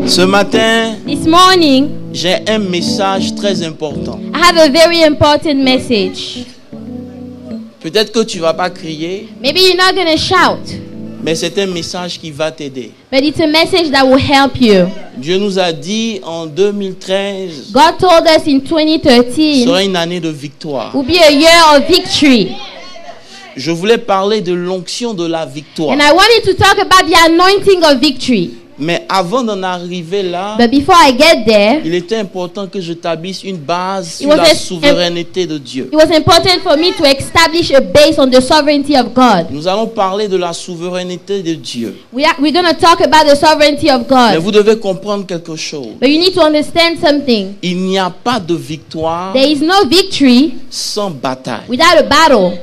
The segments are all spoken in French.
Ce matin, This morning, j'ai un message très important. I have a very important message. Peut-être que tu ne vas pas crier, Maybe you're not going to shout, mais c'est un message qui va t'aider. but it's a message that will help you. Dieu nous a dit en 2013, God told us in 2013 sera une année de victoire. will be a year of victory. Je voulais parler de l'onction de la victoire. And I wanted to talk about the anointing of victory. Mais avant d'en arriver là, But before I get there, il était important que j'établisse une base It sur was la a- souveraineté de Dieu. it was important for me to establish a base on the sovereignty of God. Nous allons parler de la souveraineté de Dieu. We're going to talk about the sovereignty of Mais God. vous devez comprendre quelque chose. But you need to understand something. Il n'y a pas de victoire There is no victory sans bataille. without a battle.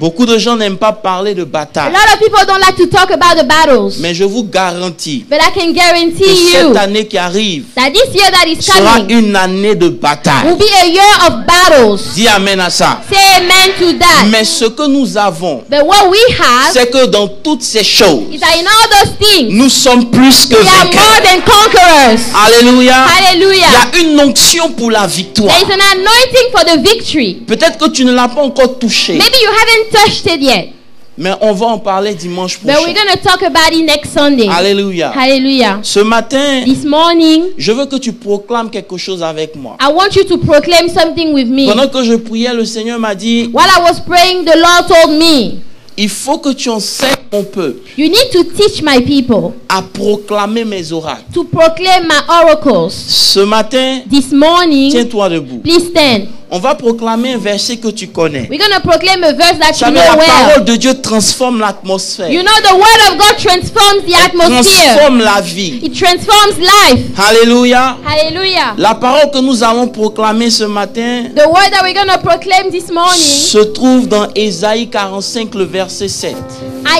Beaucoup de gens n'aiment pas parler de A bataille. lot of people don't like to talk about the battles. Mais je vous garantis But I can que guarantee cette you année qui arrive that this year that is sera coming une année de will bataille. be a year of battles. Dis amen à ça. Say amen to that. Mais ce que nous avons, But what we have c'est que dans toutes ces choses, is that in all those things, nous sommes plus que we are more vainqueurs. than conquerors. Alléluia. Il y Hallelujah. a une onction pour la victoire. There is an anointing for the victory. Peut-être que tu ne l'as pas encore touché, Maybe you haven't touched it yet, mais on va en parler dimanche but we're prochain. going to talk about it next Sunday. Alléluia. Hallelujah. Ce matin, This morning, je veux que tu proclames quelque chose avec moi. I want you to proclaim something with me. Pendant que je priais, le Seigneur m'a dit, While I was praying, the Lord told me, il faut que tu enseignes mon peuple you need to teach my people à proclamer mes oracles. to proclaim my oracles. Ce matin, This morning, tiens-toi debout. please stand. On va proclamer un verset que tu connais. We're going to proclaim a verse that Vous you savez, know la well. parole de Dieu transforme l'atmosphère. You know, the word of God transforms the Elle atmosphere. transforme la vie. It transforms life. Alléluia. Hallelujah. La parole que nous allons proclamer ce matin The word that we're going to proclaim this morning, se trouve dans Ésaïe 45, le verset 7.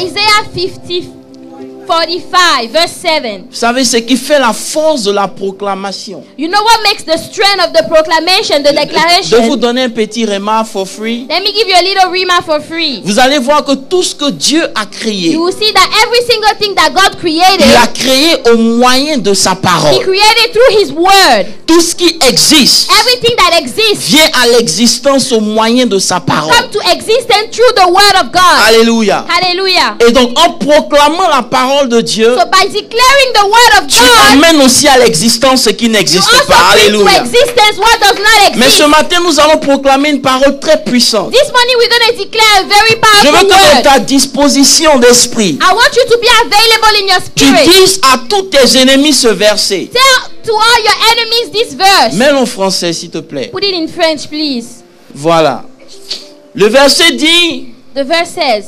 Isaiah 45, verse 7. Vous savez, ce qui fait la force de la proclamation. You know what makes the strength of the proclamation, the De vous declaration? donner un petit remarque for free. Let me give you a little rima for free. Vous allez voir que tout ce que Dieu a créé, You will see that every single thing that God created, il a créé au moyen de sa He parole. created through His word. Tout ce qui existe Everything that exists vient à l'existence au moyen de sa parole. come to existence through the word of God. Alléluia. Hallelujah. Et donc, en proclamant la parole de Dieu, So by declaring the word of tu God, amènes aussi à l'existence ce qui you n'existe also pas. bring to Alléluia. existence what does not Mais exist. ce matin, nous allons proclamer une parole très puissante. This morning we're going to declare a very Je veux powerful que dans word. ta disposition d'esprit, I want you to be available in your tu spirit. dises à tous tes ennemis ce verset. Tell to all your enemies this verse. Mets-le en français, s'il te plaît. Put it in French, please. Voilà. Le verset dit, The verse says,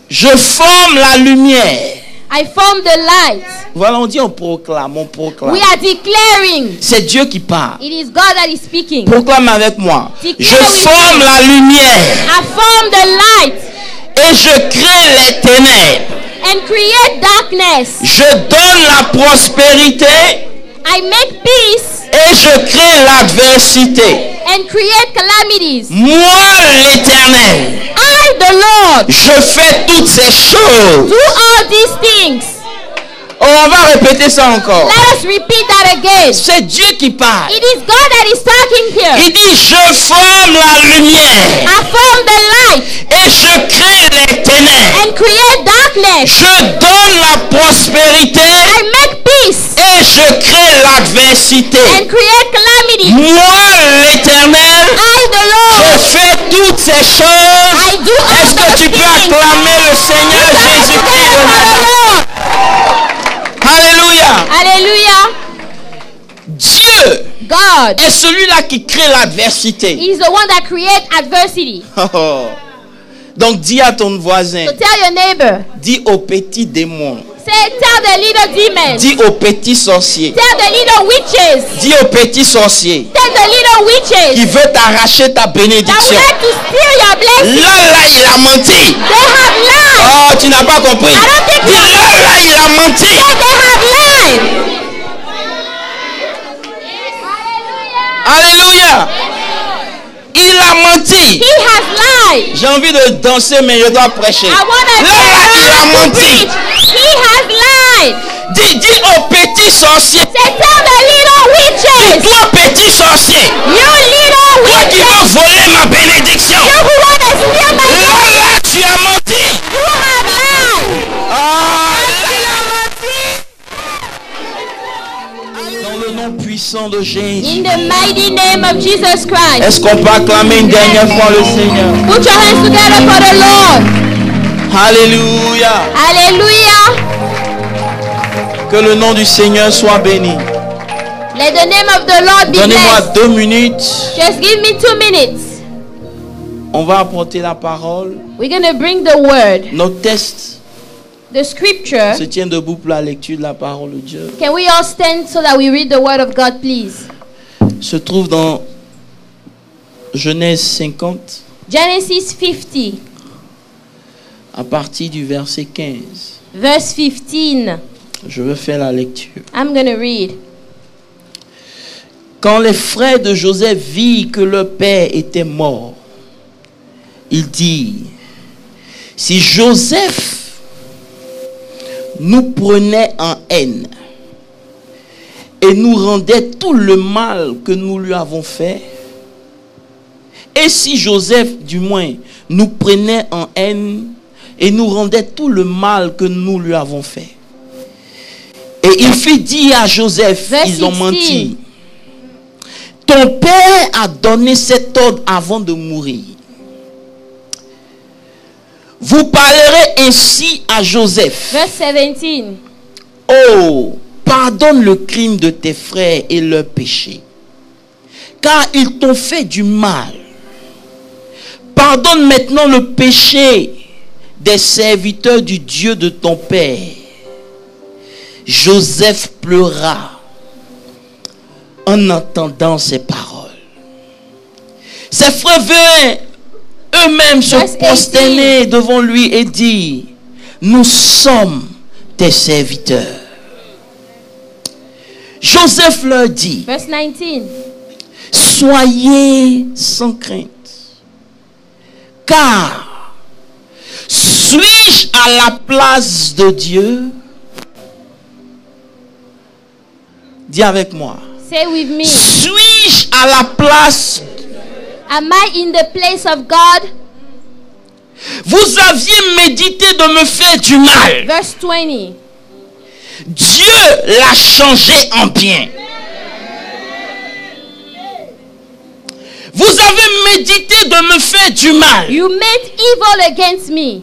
je forme la lumière. I form the light. Voilà, on dit on proclame, on proclame. We are declaring. C'est Dieu qui parle. It is God that is speaking. Proclame avec moi. Declare Je with forme me. la lumière I form the light et je crée les ténèbres. and create darkness. Je donne la prospérité I make peace et je crée l'adversité. and create calamities. Moi, l'Éternel, I, the Lord, je fais toutes ces choses. do all these things. Oh, on va répéter ça encore. Let us repeat that again. C'est Dieu qui parle. It is God that is talking here. Il dit, je forme la lumière I form the light et je crée les ténèbres. and create darkness. Je donne la prospérité I make peace et je crée l'adversité. and create calamity. Moi, l'Éternel, I, the je Lord, fais toutes ces choses. I do all Est-ce que those tu peux things. acclamer le Seigneur Jésus-Christ de Nazareth? Alléluia. Hallelujah. Dieu God est celui-là qui crée l'adversité. is the one that creates adversity. Donc dis à ton voisin, So tell your neighbor, dis au petit démon, say Say, tell the little demons. Dis aux petits sorciers. Tell the little witches. Dis aux petits sorciers Tell the little witches. qui veulent t'arracher ta That bénédiction. would like to steal your blessing. Là, il a menti. They have lied. Oh, tu n'as pas compris. I don't think Dis you là, il a menti. Say they have lied. Alléluia. Il a menti. He has lied. J'ai envie de danser, mais je dois prêcher. I want to Là, il a menti. He has lied. Dis aux petits sorciers. Say, tell the little witches. Toi, petit sorcier, You little toi qui witches. veux voler ma bénédiction. You who want to steal my blessing. Là, tu as menti. You have lied. Ah, dans le nom puissant de Jésus. In the mighty name of Jesus Christ. Est-ce qu'on peut acclamer une dernière fois le Seigneur? Put your hands together for the Lord. Alléluia. Hallelujah. Que le nom du Seigneur soit béni. Let the name of the Lord be Donnez-moi blessed. 2 minutes. Just give me 2 minutes. On va apporter la parole. We're going to bring the word. Notre texte The scripture. se tient debout pour la lecture de la parole de Dieu. Can we all stand so that we read the word of God, please? Se trouve dans Genèse 50 Genesis 50, à partir du verset 15. verse 15. Je veux faire la lecture. I'm going to read. Quand les frères de Joseph virent que leur père était mort, ils dirent: si Joseph nous prenait en haine et nous rendait tout le mal que nous lui avons fait, et si Joseph, du moins, nous prenait en haine et nous rendait tout le mal que nous lui avons fait. Et il fit dire à Joseph, Verse ils ont 16. menti. Ton père a donné cet ordre avant de mourir. Vous parlerez ainsi à Joseph. Verse 17. Oh, pardonne le crime de tes frères et leurs péchés, car ils t'ont fait du mal. Pardonne maintenant le péché des serviteurs du Dieu de ton père. Joseph pleura en entendant ces paroles. Ses frères vinrent eux-mêmes se Verse 18. prosterner devant lui et dire: nous sommes tes serviteurs. Joseph leur dit: Verse 19. soyez sans crainte, car suis-je à la place de Dieu? Dis avec moi. Say with me. Suis-je à la place? Am I in the place of God? Vous aviez médité de me faire du mal. Verse 20. Dieu l'a changé en bien. Vous avez médité de me faire du mal, You meant evil against me,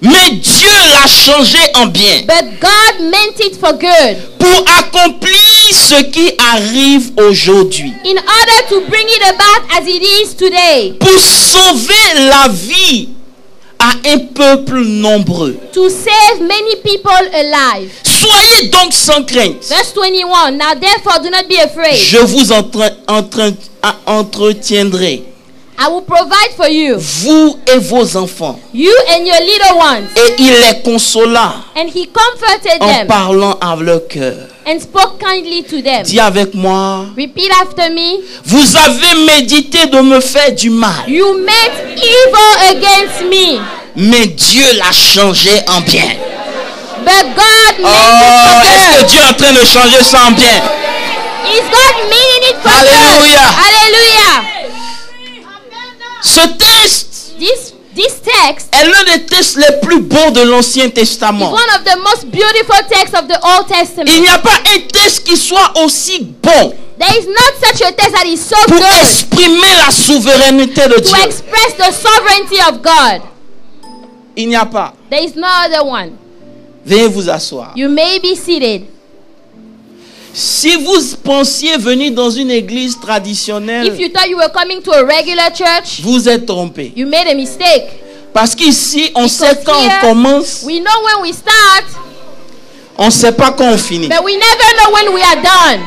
mais Dieu l'a changé en bien but God meant it for good, pour accomplir ce qui arrive aujourd'hui, in order to bring it about as it is today, pour sauver la vie à un peuple nombreux. to save many people alive. Soyez donc sans crainte. Verse 21. Now therefore do not be afraid. Je vous entretiendrai, I will provide for you, vous et vos enfants. you and your little ones. Et il les consola And he comforted en them parlant à leur cœur. and spoke kindly to them. Dis avec moi: Repeat after me. vous avez médité de me faire du mal, You meant evil against me, mais Dieu l'a changé en bien. but God Oh, meant it est-ce for que good. Dieu est en train de changer ça en bien? Is God meaning it for Hallelujah. good? Hallelujah. Ce texte This text est l'un des textes les plus beaux de l'Ancien is Testament. one of the most beautiful texts of the Old Testament. Il n'y a pas un texte qui soit aussi bon There is not such a text that is so pour good exprimer la souveraineté de to Dieu. express the sovereignty of God. Il n'y a pas. There is no other one. Veuillez vous asseoir. You may be seated. Si vous pensiez venir dans une église traditionnelle, If you thought you were coming to a regular church, vous êtes trompé. you made a mistake. Parce qu'ici, on Because sait quand here, on commence we know when we start On ne sait pas quand on finit. but we never know when we are done.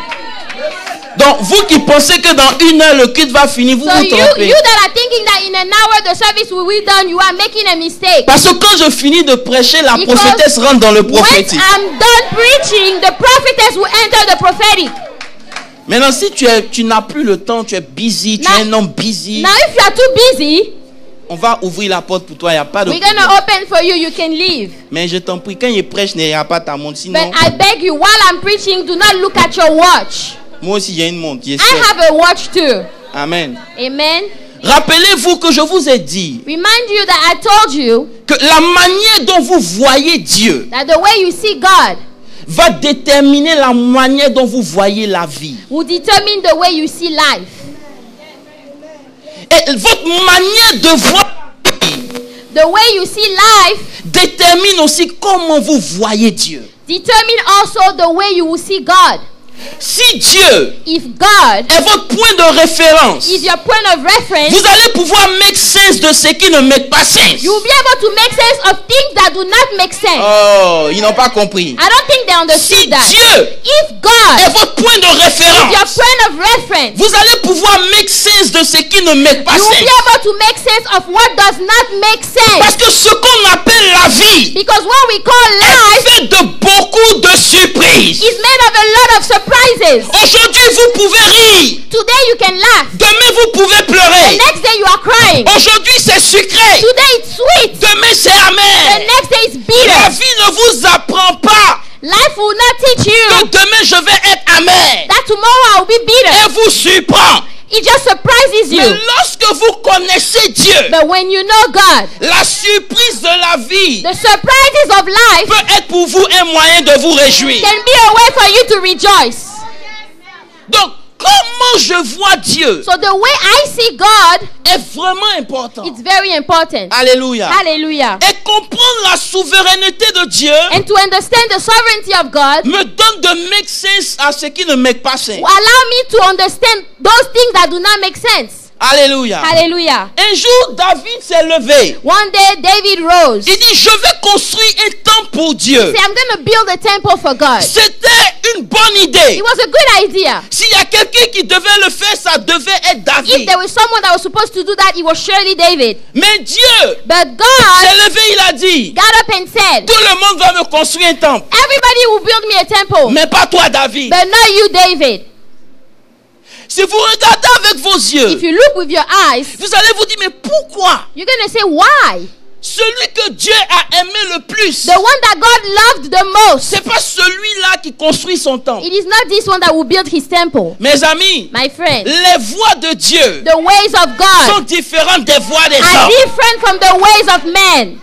Donc, vous qui pensez que dans 1 heure le culte va finir, vous So vous you trompez. that are thinking that in an hour the service will be done, you are making a mistake. Parce que quand je finis de prêcher, la Because prophétesse rentre dans le When prophétique. I'm done preaching, the prophetess will enter the prophetic. Maintenant, si tu n'as plus le temps, tu es busy, tu es un homme busy, Now if you are too busy, on va ouvrir la porte pour toi, il n'y a pas de we're problème. gonna open for you, you can leave. Mais je t'en prie, quand il prêche, n'ayez pas ta montre. Sinon, But I beg you, while I'm preaching, do not look at your watch. moi aussi j'ai une montre. Yes, I sir. have a watch too. Amen. Amen. Rappelez-vous que je vous ai dit Remind you that I told you que la manière dont vous voyez Dieu that the way you see God va déterminer la manière dont vous voyez la vie. will determine the way you see life. Et votre manière de voir The way you see life détermine aussi comment vous voyez Dieu. determine also the way you will see God. Si Dieu If God est votre point de référence, is your point of reference, vous allez pouvoir make sense de ce qui ne make pas sense. you will be able to make sense of things that do not make sense. Oh, ils n'ont pas compris. I don't think they Si understood that. Dieu If God est votre point de is your référence, point of reference, vous allez pouvoir make sense de ce qui ne make pas you will sense. be able to make sense of what does not make Parce sense. que ce qu'on appelle la vie Because what we call est life fait de beaucoup de surprises. is made of a lot of surprises. Aujourd'hui, vous pouvez rire. Today you can laugh. Demain, vous pouvez The pleurer. next day you are crying. Aujourd'hui, c'est sucré. Today it's sweet. Demain, c'est The amer. next day it's La bitter. vie ne vous apprend pas Life will not teach que you demain, je vais être amer. that tomorrow I will be bitter. Elle vous surprend. It just surprises Mais you. lorsque vous connaissez Dieu, But when you know God, la surprise de la vie the surprises of life peut être pour vous un moyen de vous réjouir. can be a way for you to rejoice. Donc, comment je vois Dieu So the way I see God, est vraiment important. it's very important. Alléluia. Hallelujah. Et comprendre la souveraineté de Dieu And to understand the sovereignty of God me donne de make sense à ce qui ne make pas sense. will allow me to understand those things that do not make sense. Alléluia. Hallelujah. Un jour, David s'est levé. One day David rose. Il dit, je vais construire un temple pour Dieu. Say, I'm going to build a temple for God. C'était une bonne idée. It was a good idea. S'il y a quelqu'un qui devait le faire, ça devait être If David. there was someone that was supposed to do that, it was surely David. Mais Dieu But God s'est levé, il a dit, got up and said, tout le monde va me construire un temple. everybody will build me a temple, Mais pas toi, David. but not you, David. Si vous regardez avec vos yeux, If you look with your eyes, vous allez vous dire, mais pourquoi you're going to say, why? celui que Dieu a aimé le plus, The one that God loved the most. c'est pas celui-là qui construit son temple. It is not this one that will build his temple. Mes amis, My friend, les voies de Dieu the ways of sont God différentes des voies des are hommes. different from the ways of men.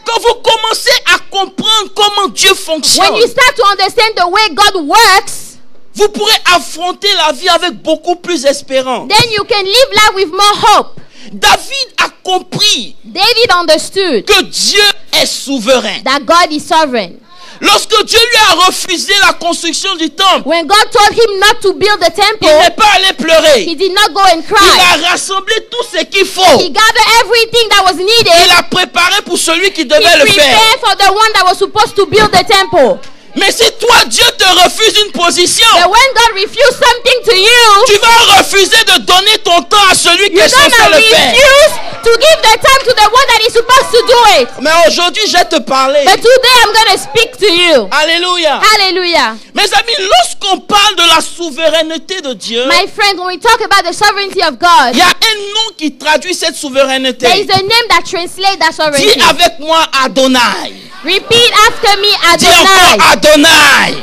Quand vous commencez à comprendre comment Dieu fonctionne, When you start to understand the way God works, vous pourrez affronter la vie avec beaucoup plus d'espérance. then you can live life with more hope. David a compris David understood que Dieu est souverain. that God is sovereign. Lorsque Dieu lui a refusé la construction du temple, When God told him not to build the il n'est temple, pas allé pleurer. he did not go and Il cry. a rassemblé tout ce qu'il faut. He gathered everything that was Il needed. a préparé pour celui qui He devait le faire. prepared for the one that was supposed to build the temple. Mais si toi, Dieu te refuse une position, But when God refused something to you, tu vas refuser de donner ton temps à celui qui you're est censé gonna le faire. refuse to give the time to the one that is supposed to do it. Mais aujourd'hui, je vais te parler. But today I'm gonna speak to you. Alléluia. Hallelujah. Mes amis, lorsqu'on parle de la souveraineté de Dieu, My friend, when we talk about the sovereignty of God, il y a un nom qui traduit cette souveraineté. there is a name that translates that Dis sovereignty. avec moi Adonai. Repeat after me, Dis encore Adonai.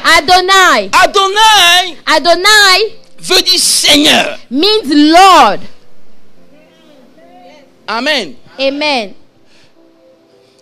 Adonai. Adonai. Adonai Adonai veut dire Seigneur. means Lord. Amen. Amen.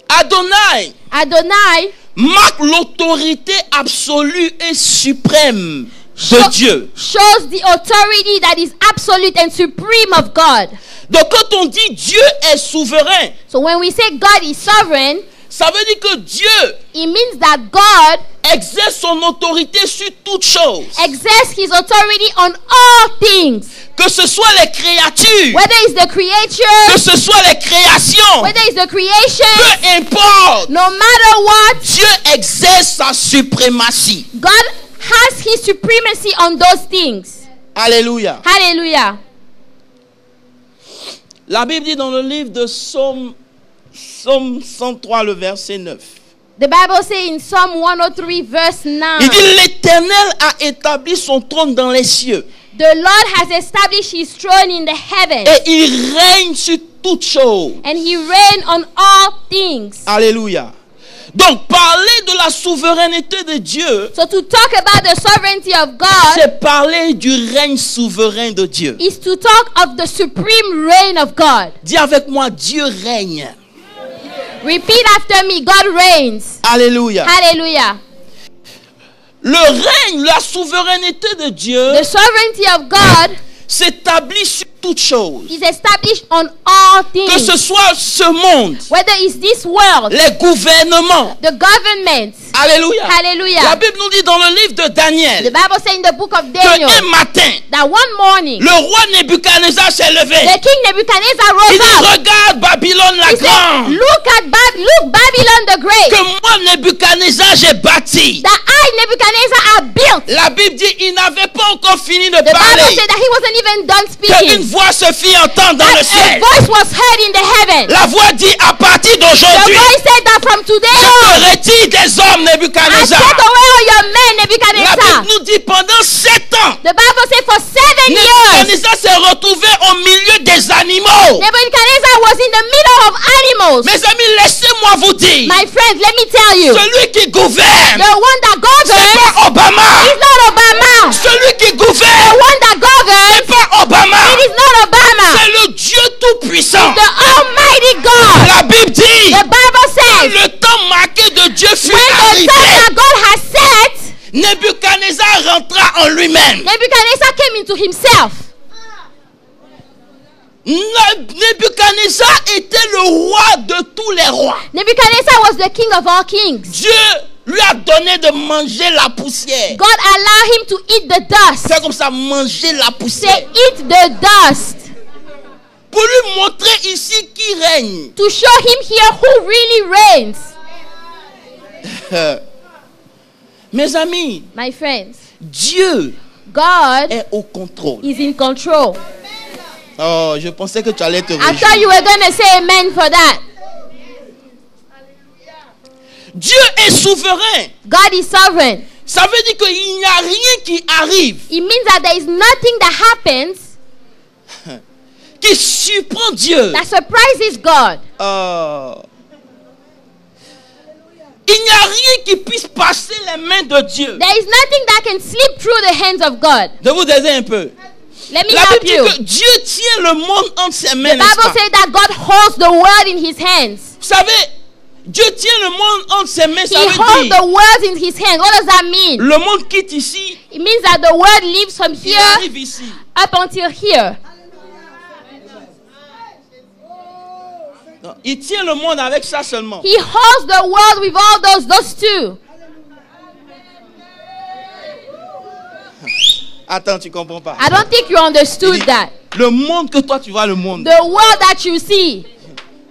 Adonai Adonai marque l'autorité absolue et suprême de Dieu. shows the authority that is absolute and supreme of God. Donc quand on dit Dieu est souverain, So when we say God is sovereign, Ça veut dire que Dieu it means that God exerce son autorité sur toutes choses. exerts his authority on all things. Que ce soit les créatures, Whether it's the que creature, ce soit les créations, whether it's the creation, peu importe, no matter what, Dieu exerce sa suprématie. God has his supremacy on those things. Alléluia. Hallelujah. La Bible dit dans le livre de Psaume 103, le verset 9. The Bible says in Psalm 103 verse 9, Il dit, l'Éternel a établi son trône dans les cieux the Lord has established his throne in the heavens, et il règne sur toutes choses. and he reigns on all things. Alléluia. Donc, parler de la souveraineté de Dieu, So to talk about the sovereignty of God c'est parler du règne souverain de Dieu. is to talk of the supreme reign of God. Dis avec moi, Dieu règne. Repeat after me, God reigns. Alléluia. Hallelujah. Le règne, la souveraineté de Dieu The sovereignty of God s'établit sur toutes choses. is established on all Que things. ce soit ce monde, Whether it's this world, les gouvernements. the governments. Alléluia. La Hallelujah. Bible nous dit dans le livre de The Daniel Bible says in the book of que Daniel un matin, that one morning le roi Nebuchadnezzar s'est levé. the king Nebuchadnezzar Il rose dit, up. regarde Babylone la He said, grande, look Babylon the great, que moi Nebuchadnezzar j'ai bâti. that I Nebuchadnezzar have built. La Bible dit, il n'avait pas encore fini de The Bible parler, said that he wasn't even done qu'une speaking. voix se fit entendre dans le A ciel. voice was heard in the heaven. La voix dit, à partir The d'aujourd'hui, voice said that from today je on, te retire des hommes, I Nebuchadnezzar. take away all your men, La Nebuchadnezzar. Bible nous dit, pendant 7 ans, The Bible said for 7 years, Nebuchadnezzar s'est retrouvé au milieu des animaux. Nebuchadnezzar was in the middle of animals. Mes amis, laissez-moi vous dire, My friends, let me tell you, celui qui gouverne, the one that c'est governs pas Obama. is not Obama. Celui qui The gouverne, one that c'est governs, pas Obama. it is not Obama. C'est le Dieu tout-puissant. The Almighty God. La Bible dit, The Bible says, le temps marqué de Dieu fut when the arrivé, time that God has set, Nebuchadnezzar rentra en lui-même. Nebuchadnezzar came into himself. Nebuchadnezzar était le roi de tous les rois. Nebuchadnezzar was the king of all kings. Dieu lui a donné de manger la poussière. God allowed him to eat the dust. C'est comme ça, manger la Say, poussière. eat the dust. Pour lui montrer ici qui règne. To show him here who really reigns. Mes amis, My friends, Dieu God est au contrôle. is in control. Oh, je pensais que tu allais te I réjouir. thought you were going to say amen for that. Dieu est souverain. God is sovereign. Ça veut dire qu'il n'y a rien qui arrive It means that there is nothing that happens qui surprend Dieu. that surprises God. Il n'y a rien qui puisse passer les mains de Dieu. There is nothing that can slip through the hands of God. Je vous aider un peu. Let me La help Bible you. dit que Dieu tient le monde entre ses mains, The n'est-ce Bible pas? says that God holds the world in his hands. Vous savez, Dieu tient le monde entre ses mains, He ça veut holds dire the world in his hands. What does that mean? le monde quitte ici, It means that the world lives from il here arrive ici. up until here. Non, il tient le monde avec ça seulement. He holds the world with all those two. Attends, tu comprends pas. I don't think you Il understood dit, that. le monde que toi tu vois, le monde. The world that you see,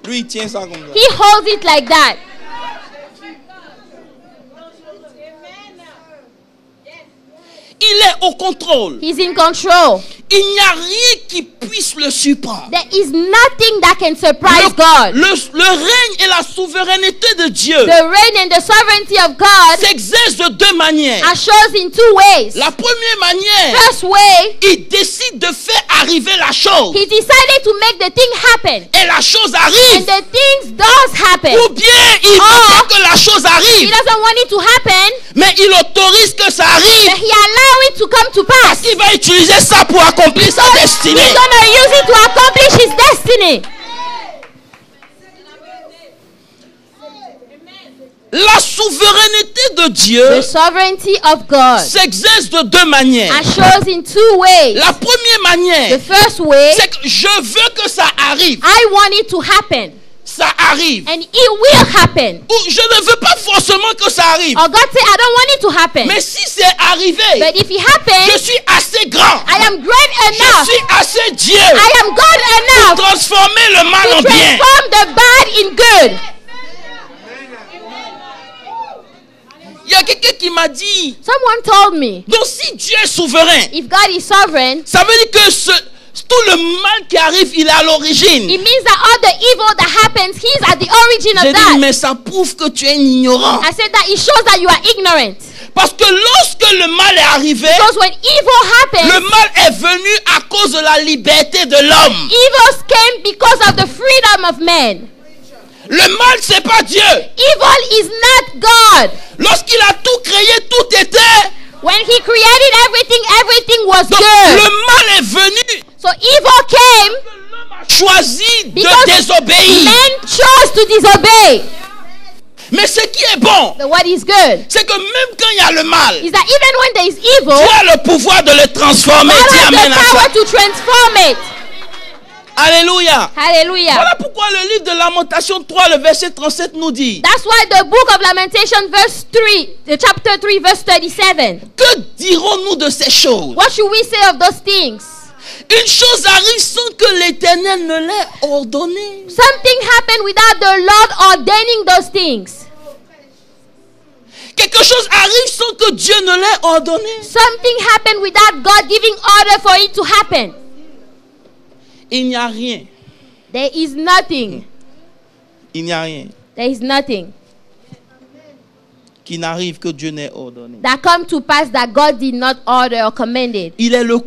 Lui, il tient ça comme ça. he holds it like that. Il est au contrôle. He's in control. Il n'y a rien qui puisse le surprendre. There is nothing that can surprise God. Le règne et la souveraineté de Dieu The reign and the sovereignty of God s'exercent de deux manières. are shown in two ways. La première manière, First way, il décide de faire arriver la chose. he decided to make the thing happen. Et la chose And arrive. the things does happen. Ou bien il veut Oh. pas que la chose He arrive. doesn't want it to happen, Mais il autorise que ça but arrive. he allow it to come to pass. Il va utiliser ça pour accomplir sa He's destinée. gonna use it to accomplish his destiny. La souveraineté de Dieu The sovereignty of God s'exerce de deux manières. are shown in two ways. La première The manière, first way, c'est que je veux que ça arrive. I want it to happen. ça arrive. And it will happen. Ou je ne veux pas forcément que ça arrive. Or God say, I don't want it to happen. Mais si c'est arrivé, But if it happens, je suis assez grand. I am great Je enough. suis assez Dieu I am God pour enough transformer le mal en to bien. transform the bad in good. Il y a quelqu'un qui m'a dit, Someone told me, donc si Dieu est souverain, if God is sovereign, ça veut dire que tout le mal qui arrive, il est à l'origine. it means that all the evil that happens, He's at the origin J'ai of dit, that. mais ça prouve que tu es un ignorant. I said that it shows that you are ignorant. Parce que lorsque le mal est arrivé, Because when evil happens, le mal est venu à cause de la liberté de l'homme. evil came because of the freedom of man. Le mal, c'est pas Dieu. Evil is not God. Lorsqu'il a tout créé, tout était. When He created everything, everything was Donc, good. le mal est venu. So evil came L'homme a choisi de because désobéir. men chose to disobey. Mais ce qui est bon, But what is good c'est que même quand il y a le mal, is that even when there is evil, Dieu a le pouvoir de le transformer. God Dis has amen the à power ça. to transform it. Alléluia. Hallelujah. Voilà pourquoi le livre de Lamentation 3, le verset 37 nous dit, That's why the book of Lamentation, verse 3, the chapter 3, verse 37. que dirons-nous de ces choses? What should we say of those things? Une chose arrive sans que l'Éternel ne l'ait ordonné. Something happened without the Lord ordaining those things. Quelque chose arrive sans que Dieu ne l'ait ordonné. Something happened without God giving order for it to happen. Il n'y a rien. There is nothing. Il n'y a rien There is nothing qui n'arrive que Dieu n'ait ordonné. that come to pass that God did not order or command it. Il est le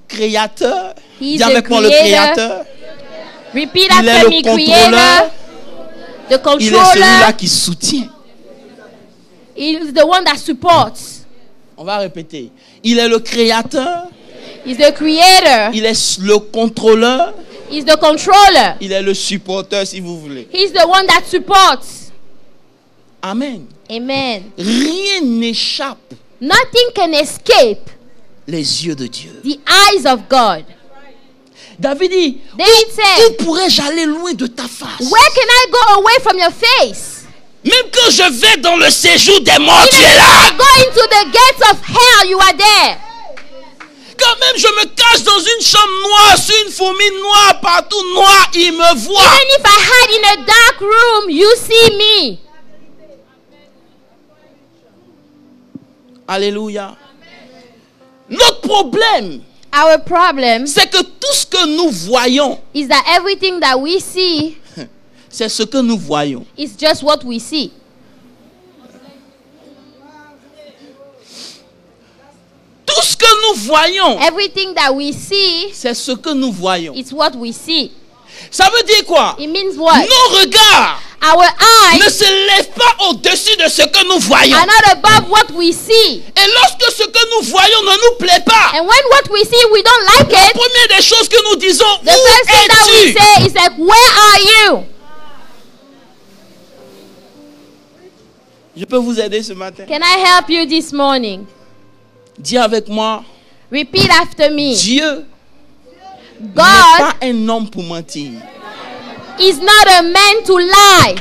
créateur. He is Dis the avec moi le creator. créateur. Repeat Il est after le me, contrôleur. creator, the Il est celui-là controller. qui soutient. He is the one that supports. On va répéter. Il est le créateur. He's the creator. Il est le contrôleur. He's the controller. Il est le supporteur si vous voulez. He's the one that supports. Amen. Amen. Rien n'échappe Nothing can escape les yeux de Dieu. the eyes of God. David dit, David où said, pourrais-je aller loin de ta face? where can I go away from your face? Même quand je vais dans le séjour des morts, tu Even es if I là. go into the gates of hell, you are there. Quand même je me cache dans une chambre noire, sur une fourmi noire, partout noir, il me voit. Even if I hide in a dark room, you see me. Alléluia. Notre problème, Our problem c'est que tout ce que nous voyons, is that everything that we see c'est ce que nous voyons. is just what we see. Tout ce que nous voyons, Everything that we see c'est ce que nous voyons. is what we see. Ça veut dire quoi? It means what? Nos regards Our ne eyes se lèvent pas au-dessus de ce que nous voyons. are not above what we see. Et lorsque ce que nous voyons ne nous plaît pas, And when what we see we don't like la it, première des choses que nous disons, the first thing that où we es-tu? say is like, where are you? Je peux vous aider ce matin. Can I help you this morning? Dis avec moi, Repeat after me. Dieu n'est God pas un homme pour mentir. is not a man to lie.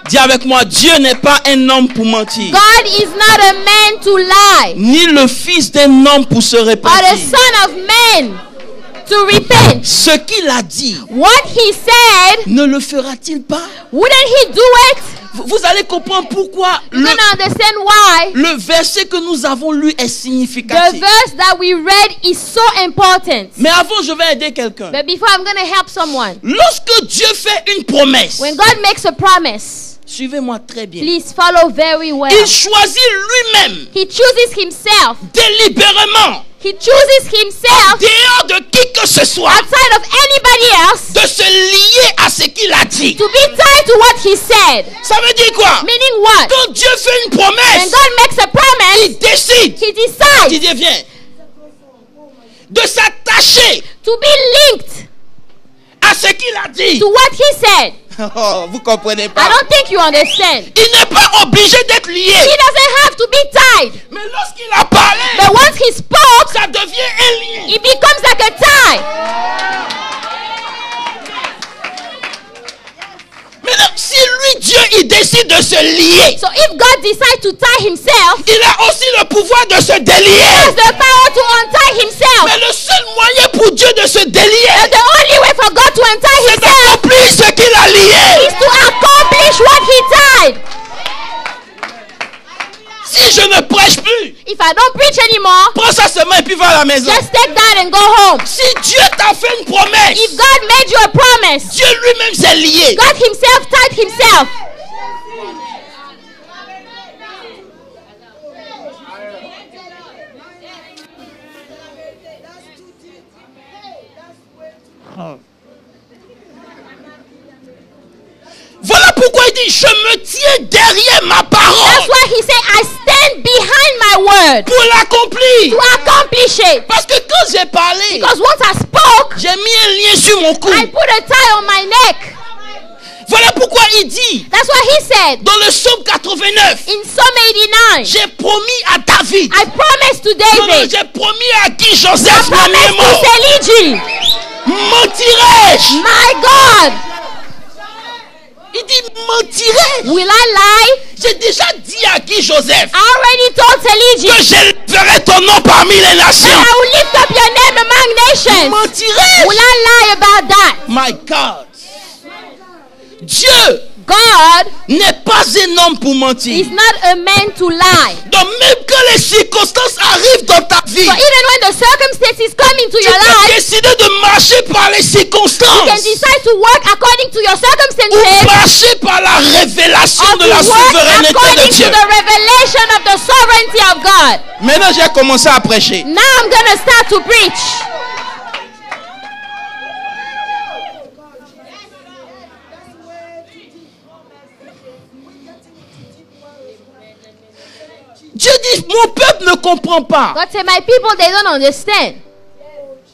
Dis avec moi, Dieu n'est pas un homme pour mentir. God is not a man to lie. Ni le fils d'un homme pour se Or the repentir. son of man to repent. Ce qu'il a dit, What he said, ne le fera-t-il pas? wouldn't he do it? Vous allez comprendre pourquoi You're going to understand why le verset que nous avons lu est the significatif. verse that we read is so important. Mais avant, je vais aider quelqu'un. But before, I'm going to help someone. Lorsque Dieu fait une promesse, When God makes a promise, suivez-moi très bien. please follow very well. Il choisit lui-même, He chooses himself. délibérément, He chooses himself dehors de qui que ce soit, outside of anybody else de se lier à ce qu'il a dit. to be tied to what he said. Ça veut dire quoi? Meaning what? Quand Dieu fait une When promesse, God makes a promise, il décide, he il decides dit viens, de s'attacher to be linked à ce qu'il a dit. to what he said. Oh, vous comprenez I pas? don't think you understand. Il n'est pas obligé d'être He lié. doesn't have to be tied. Mais lorsqu'il a parlé, But once he spoke, ça devient un lien. it becomes like a tie. décide de se lier, So if God decides to tie himself, il a aussi le pouvoir de se he has délier. the power to untie himself. Mais le seul moyen pour Dieu de se délier, And the only way for God to untie c'est himself d'accomplir ce qu'il a is lié. to accomplish what he tied. Si je ne prêche plus, If I don't preach anymore, prends ça seulement et puis va à la maison. just take that and go home. Si Dieu t'a fait une promesse, If God made you a promise, Dieu lui-même s'est lié. God himself tied himself. Voilà pourquoi il dit, je me tiens derrière ma That's parole why he said, I stand behind my word pour l'accomplir. to accomplish it. Parce que quand j'ai parlé, Because once I spoke, j'ai mis un lien sur mon cou. I put a tie on my neck. Voilà pourquoi il dit, That's what he said dans le psaume 89, in Psalm 89. j'ai promis à David, I promised to non, David, j'ai promis à qui Joseph, mon promised ami to mort, Seliji, mentirais-je? my God, Il dit, mentirais-je? will I lie? J'ai déjà dit à qui Joseph I already told Seliji que j'élèverai ton nom parmi les nations. that I will lift up your name among nations. Mentirais-je? Will I lie about that? My God. Dieu God n'est pas un homme pour mentir. is not a man to lie. Donc même quand les circonstances arrivent dans ta vie, So even when the circumstances come into tu your peux life, décider de marcher par les you can circonstances decide to work according to your ou circumstances marcher par la révélation or de to la work souveraineté de according to Dieu. the revelation of the sovereignty of God. Maintenant, j'ai commencé à prêcher. Now I'm going to start to preach. Dieu dit, mon peuple ne comprend pas. God said, my people, they don't understand.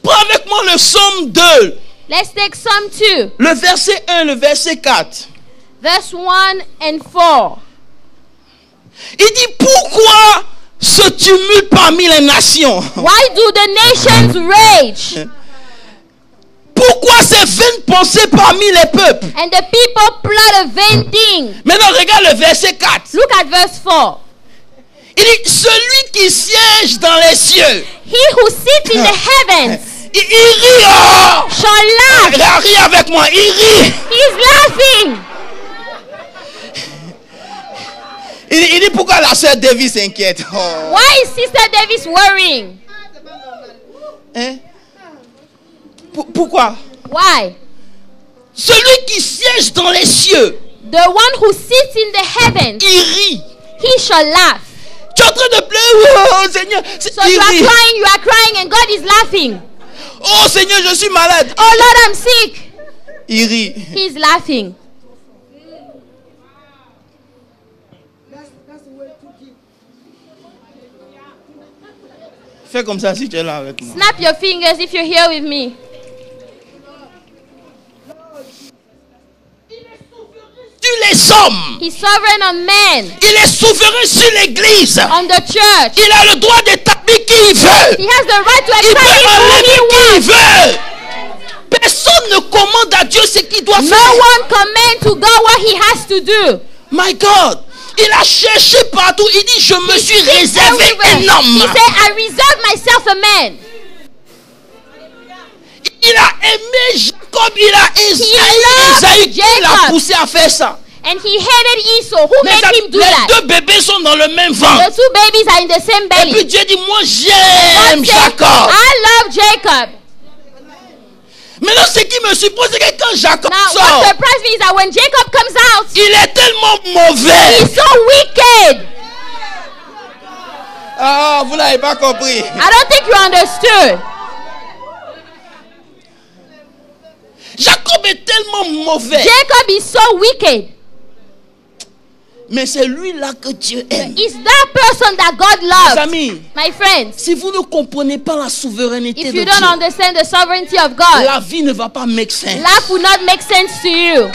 Prends avec moi le psaume 2, Let's take Psalm 2, le verset 1, le verset 4. verse 1 and 4. Il dit, pourquoi ce tumulte parmi les nations? Why do the nations rage Pourquoi ces vaines pensées parmi les peuples? and the people plot a vain thing? Maintenant, regarde le verset 4. Look at verse 4. Il dit, celui qui siège dans les cieux, He who sits in the heavens il rit, oh! shall laugh. Ris avec moi, il rit. He's laughing. Il dit, pourquoi la sœur Davis s'inquiète? Oh. Why is Sister Davis worrying? Hein? Pourquoi? Why? Celui qui siège dans les cieux, The one who sits in the heavens, il rit. he shall laugh. Tu es en train de pleurer, oh Seigneur. So Il rit. you are crying, and God is laughing. Oh Seigneur, je suis malade. Oh Lord, I'm sick. Il rit. He's laughing. Fais comme ça si tu es là avec moi. Snap your fingers if you're here with me. Sur les hommes. He's sovereign on men, Il est souverain sur l'église. on the church. Il a le droit d'établir qui il veut. He has the right to Il peut establish who enlever he qui il wants. veut. Personne ne commande à Dieu ce qu'il doit No faire. one commands to God what he has to do. My God. Il a cherché partout. Il dit, je me suis réservé Everywhere. un homme. He said, I reserve myself a man. Il a aimé Jacob. Il a loved Isaïe qui l'a Jacob. poussé à faire ça. And he hated Esau. Who Mais made him do les that? deux bébés sont dans le même The ventre. two babies are in the same Et puis belly. Dieu dit, moi God j'aime said, Jacob. I love Jacob. Maintenant, ce qui me suppose, c'est que quand Jacob Now, sort, what surprised me is that when Jacob comes out, il est tellement mauvais. he's so wicked. Ah, vous n'avez pas compris. I don't think you understood. Jacob est tellement mauvais. Jacob is so wicked. Mais c'est lui-là que Dieu aime. It's that person that God Mes loves. amis, My friends, si vous ne comprenez pas la souveraineté if de you don't Dieu, understand the sovereignty of God, la vie ne va pas make sense. life will not make sense to you.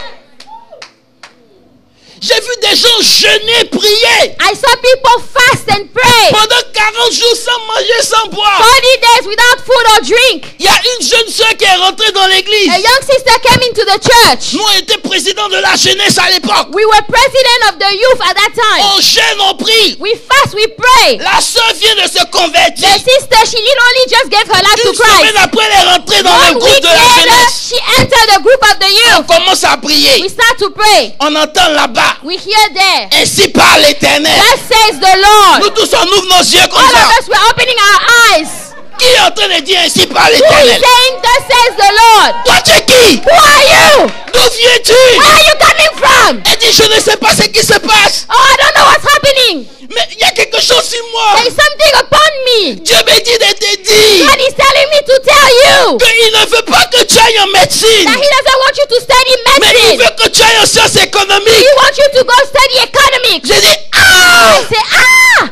J'ai vu des gens jeûner, prier I saw people fast and pray pendant 40 jours sans manger, sans boire. 40 days without food or drink. Il y a une jeune soeur qui est rentrée dans l'église. A young sister came into the church. church. Nous, on était président de la jeunesse à l'époque. We were president of the youth at that time. On jeûne, on prie. We fast, we pray. La sœur vient de se convertir. The sister, she literally just gave her life to Une semaine Christ. après, elle est rentrée dans le 1 groupe week de la later, jeunesse. she entered the group of the On youth. commence à We prier. start to pray. On entend là-bas. We hear there. Ainsi parle l'Éternel. Thus says the Lord. Nous tous, on ouvre nos yeux comme All ça. of us were opening our eyes. Qui est en train de dire ainsi parle Who is l'Éternel? saying, thus says the Lord? Toi, tu es qui? Who are you? D'où viens-tu? Where are you coming from? Elle dit, je ne sais pas ce qui se passe. Oh, I don't know what's happening. Mais il y a quelque chose sur moi. There is something upon me. Dieu me dit de te dire God is telling me to tell you qu'il ne veut pas que tu ailles en médecine. that He doesn't want you to study Mais il medicine. veut que tu ailles en sciences économiques. He wants you to go study economics. J'ai dit, ah! I say, ah!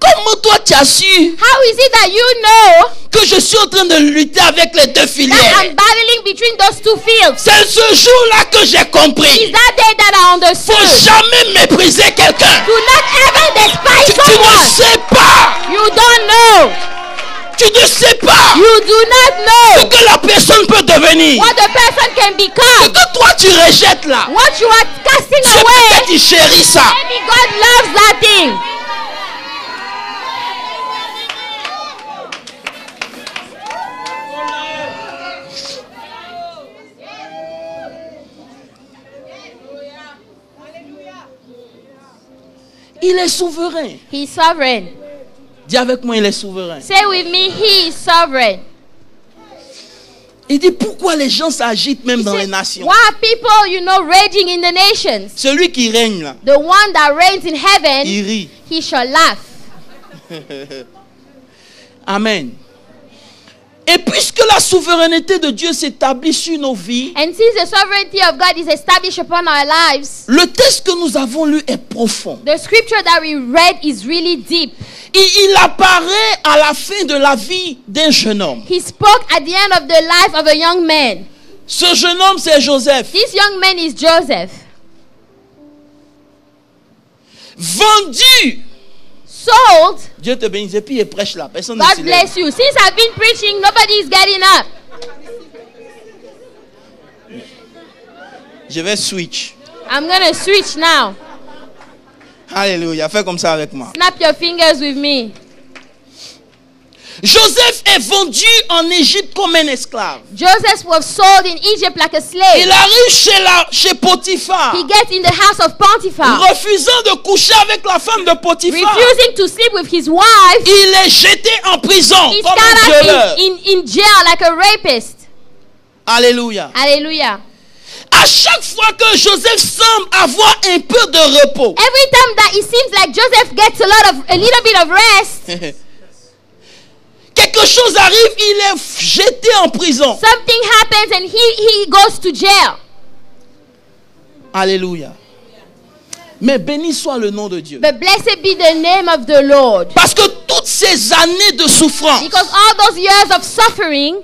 Comment toi tu as su How is it that you know que je suis en train de lutter avec les deux that filières? I'm battling between those two fields? C'est ce jour-là que j'ai Is compris. that day that I understood? Faut jamais mépriser quelqu'un. Do not ever despise Tu ne someone. sais pas. You don't know. Tu ne sais pas You do not ce know que la personne peut devenir. what the person can Ce become. que toi tu rejettes là. What you are casting Dieu away, peut-être il chérit ça. maybe God loves that thing. Il est souverain. He's sovereign. Dis avec moi, il est souverain. Say with me, He is sovereign. Il dit pourquoi les gens s'agitent même dans Say, les nations. why are people, raging in the nations? Celui qui règne là, The one that reigns in heaven, il rit. He shall laugh. Amen. Et puisque la souveraineté de Dieu s'établit sur nos vies, And since the sovereignty of God is established upon our lives, le texte que nous avons lu est profond. the scripture that we read is really deep. Il apparaît à la fin de la vie d'un jeune homme. He spoke at the end of the life of a young man. Ce jeune homme, c'est Joseph. This young man is Joseph. Vendu. Sold. Dieu te bénisse. Et puis il prêche là. Personne ne God s'y lève. bless you. Since I've been preaching, nobody is getting up. Je vais switch. I'm going to switch now. Alléluia. Fais comme ça avec moi. Snap your fingers with me. Joseph est vendu en Égypte comme un esclave. Joseph was sold in Egypt like a slave. Il arrive chez Potiphar, He gets in the house of Potiphar, refusant de coucher avec la femme de Potiphar. refusing to sleep with his wife. Il est jeté en prison He's comme un thrown violeur. in jail like a rapist. Alléluia. Hallelujah. À chaque fois que Joseph semble avoir un peu de repos, Every time that it seems like Joseph gets a little bit of rest, quelque chose arrive, il est jeté en prison. something happens and he goes to jail. Alléluia. Mais béni soit le nom de Dieu. But blessed be the name of the Lord. Parce que toutes ces années de souffrance, Because all those years of suffering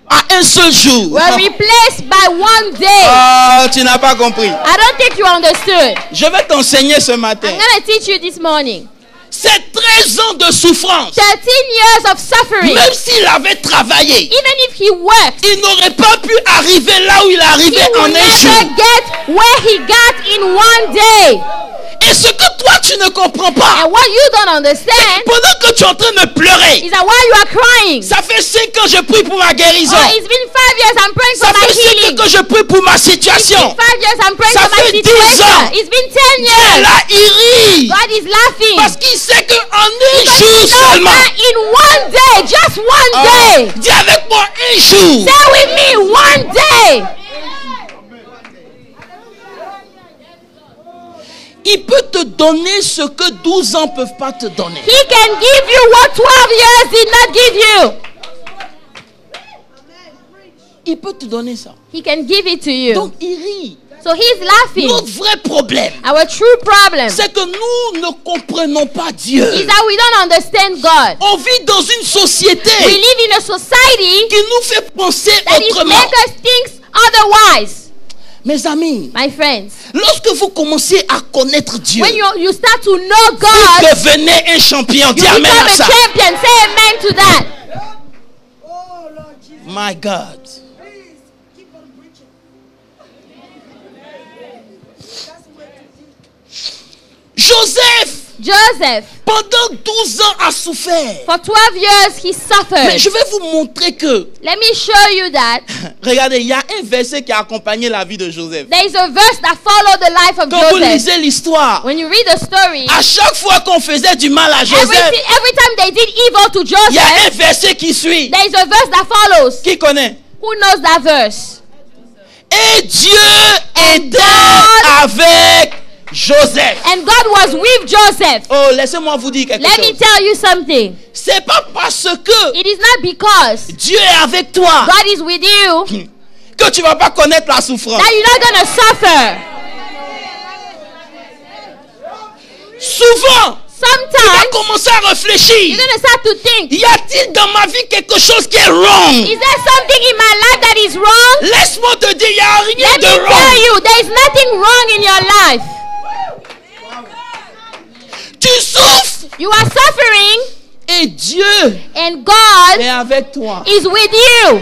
à un seul jour. were replaced by one day. Ah, tu n'as pas compris. I don't think you understood. Je vais t'enseigner ce matin. I'm going to teach you this morning. C'est 13 ans de souffrance. 13 years of suffering. Même s'il avait travaillé, Even if he worked, il n'aurait pas pu arriver là où il est he arrivé en will un jour. never get where he got in one day. Et ce que toi tu ne comprends pas, And what you don't understand pendant que tu es en train de pleurer, is that while you are crying, ça fait 5 ans que je prie pour ma guérison. oh, it's been 5 years I'm praying Ça for my fait 5 ans healing. que je prie pour ma It's been situation. 5 years I'm praying Ça for my fait 10 situation. ans. It's been 10 Et years. là, il rit. God is laughing. Parce qu'il sait qu'en un Because jour he knows seulement. that in one day, just one Oh, day. dis avec moi un jour. Say with me, one day. Il peut te donner ce que 12 ans ne peuvent pas te donner. He can give you what 12 years did not give you. Il peut te donner ça. He can give it to you. Donc il rit. So he's laughing. Notre vrai problème, Our true problem is c'est que nous ne comprenons pas Dieu. that we don't understand God. On vit dans une société We live in a society qui nous fait penser that is autrement. make us think otherwise. Mes amis, My friends, lorsque vous commencez à connaître Dieu, when you start to know vous God, devenez un champion. you Dis amen become à a ça. champion. Say amen to that. My God. Joseph, pendant 12 ans, a souffert. for 12 years, he Mais suffered. je vais vous montrer que, Let me show you that regardez, il y a un verset qui a accompagné la vie de Joseph. there is a verse that followed the life of Quand vous Joseph. lisez l'histoire, When you read the story, à chaque fois qu'on faisait du mal à Joseph, every time they did evil to il y a Joseph, un verset qui suit. there is a verse that follows. Qui connaît? Who knows that verse? Et Dieu était avec Joseph. And God was with Joseph. Oh, laissez-moi vous dire quelque Let me chose. tell you something. C'est pas parce que It is not because Dieu est avec toi God is with you que tu vas pas connaître la souffrance. that you're not going to suffer. Souvent, tu vas Sometimes commencer à réfléchir. you're going to start to think, Y a-t-il dans ma vie quelque chose qui est wrong? is there something in my life that is wrong? Laisse-moi te dire, il n'y a rien Let me de tell wrong. you, there is nothing wrong in your life. Tu souffres You are suffering et Dieu and God est avec toi. is with you.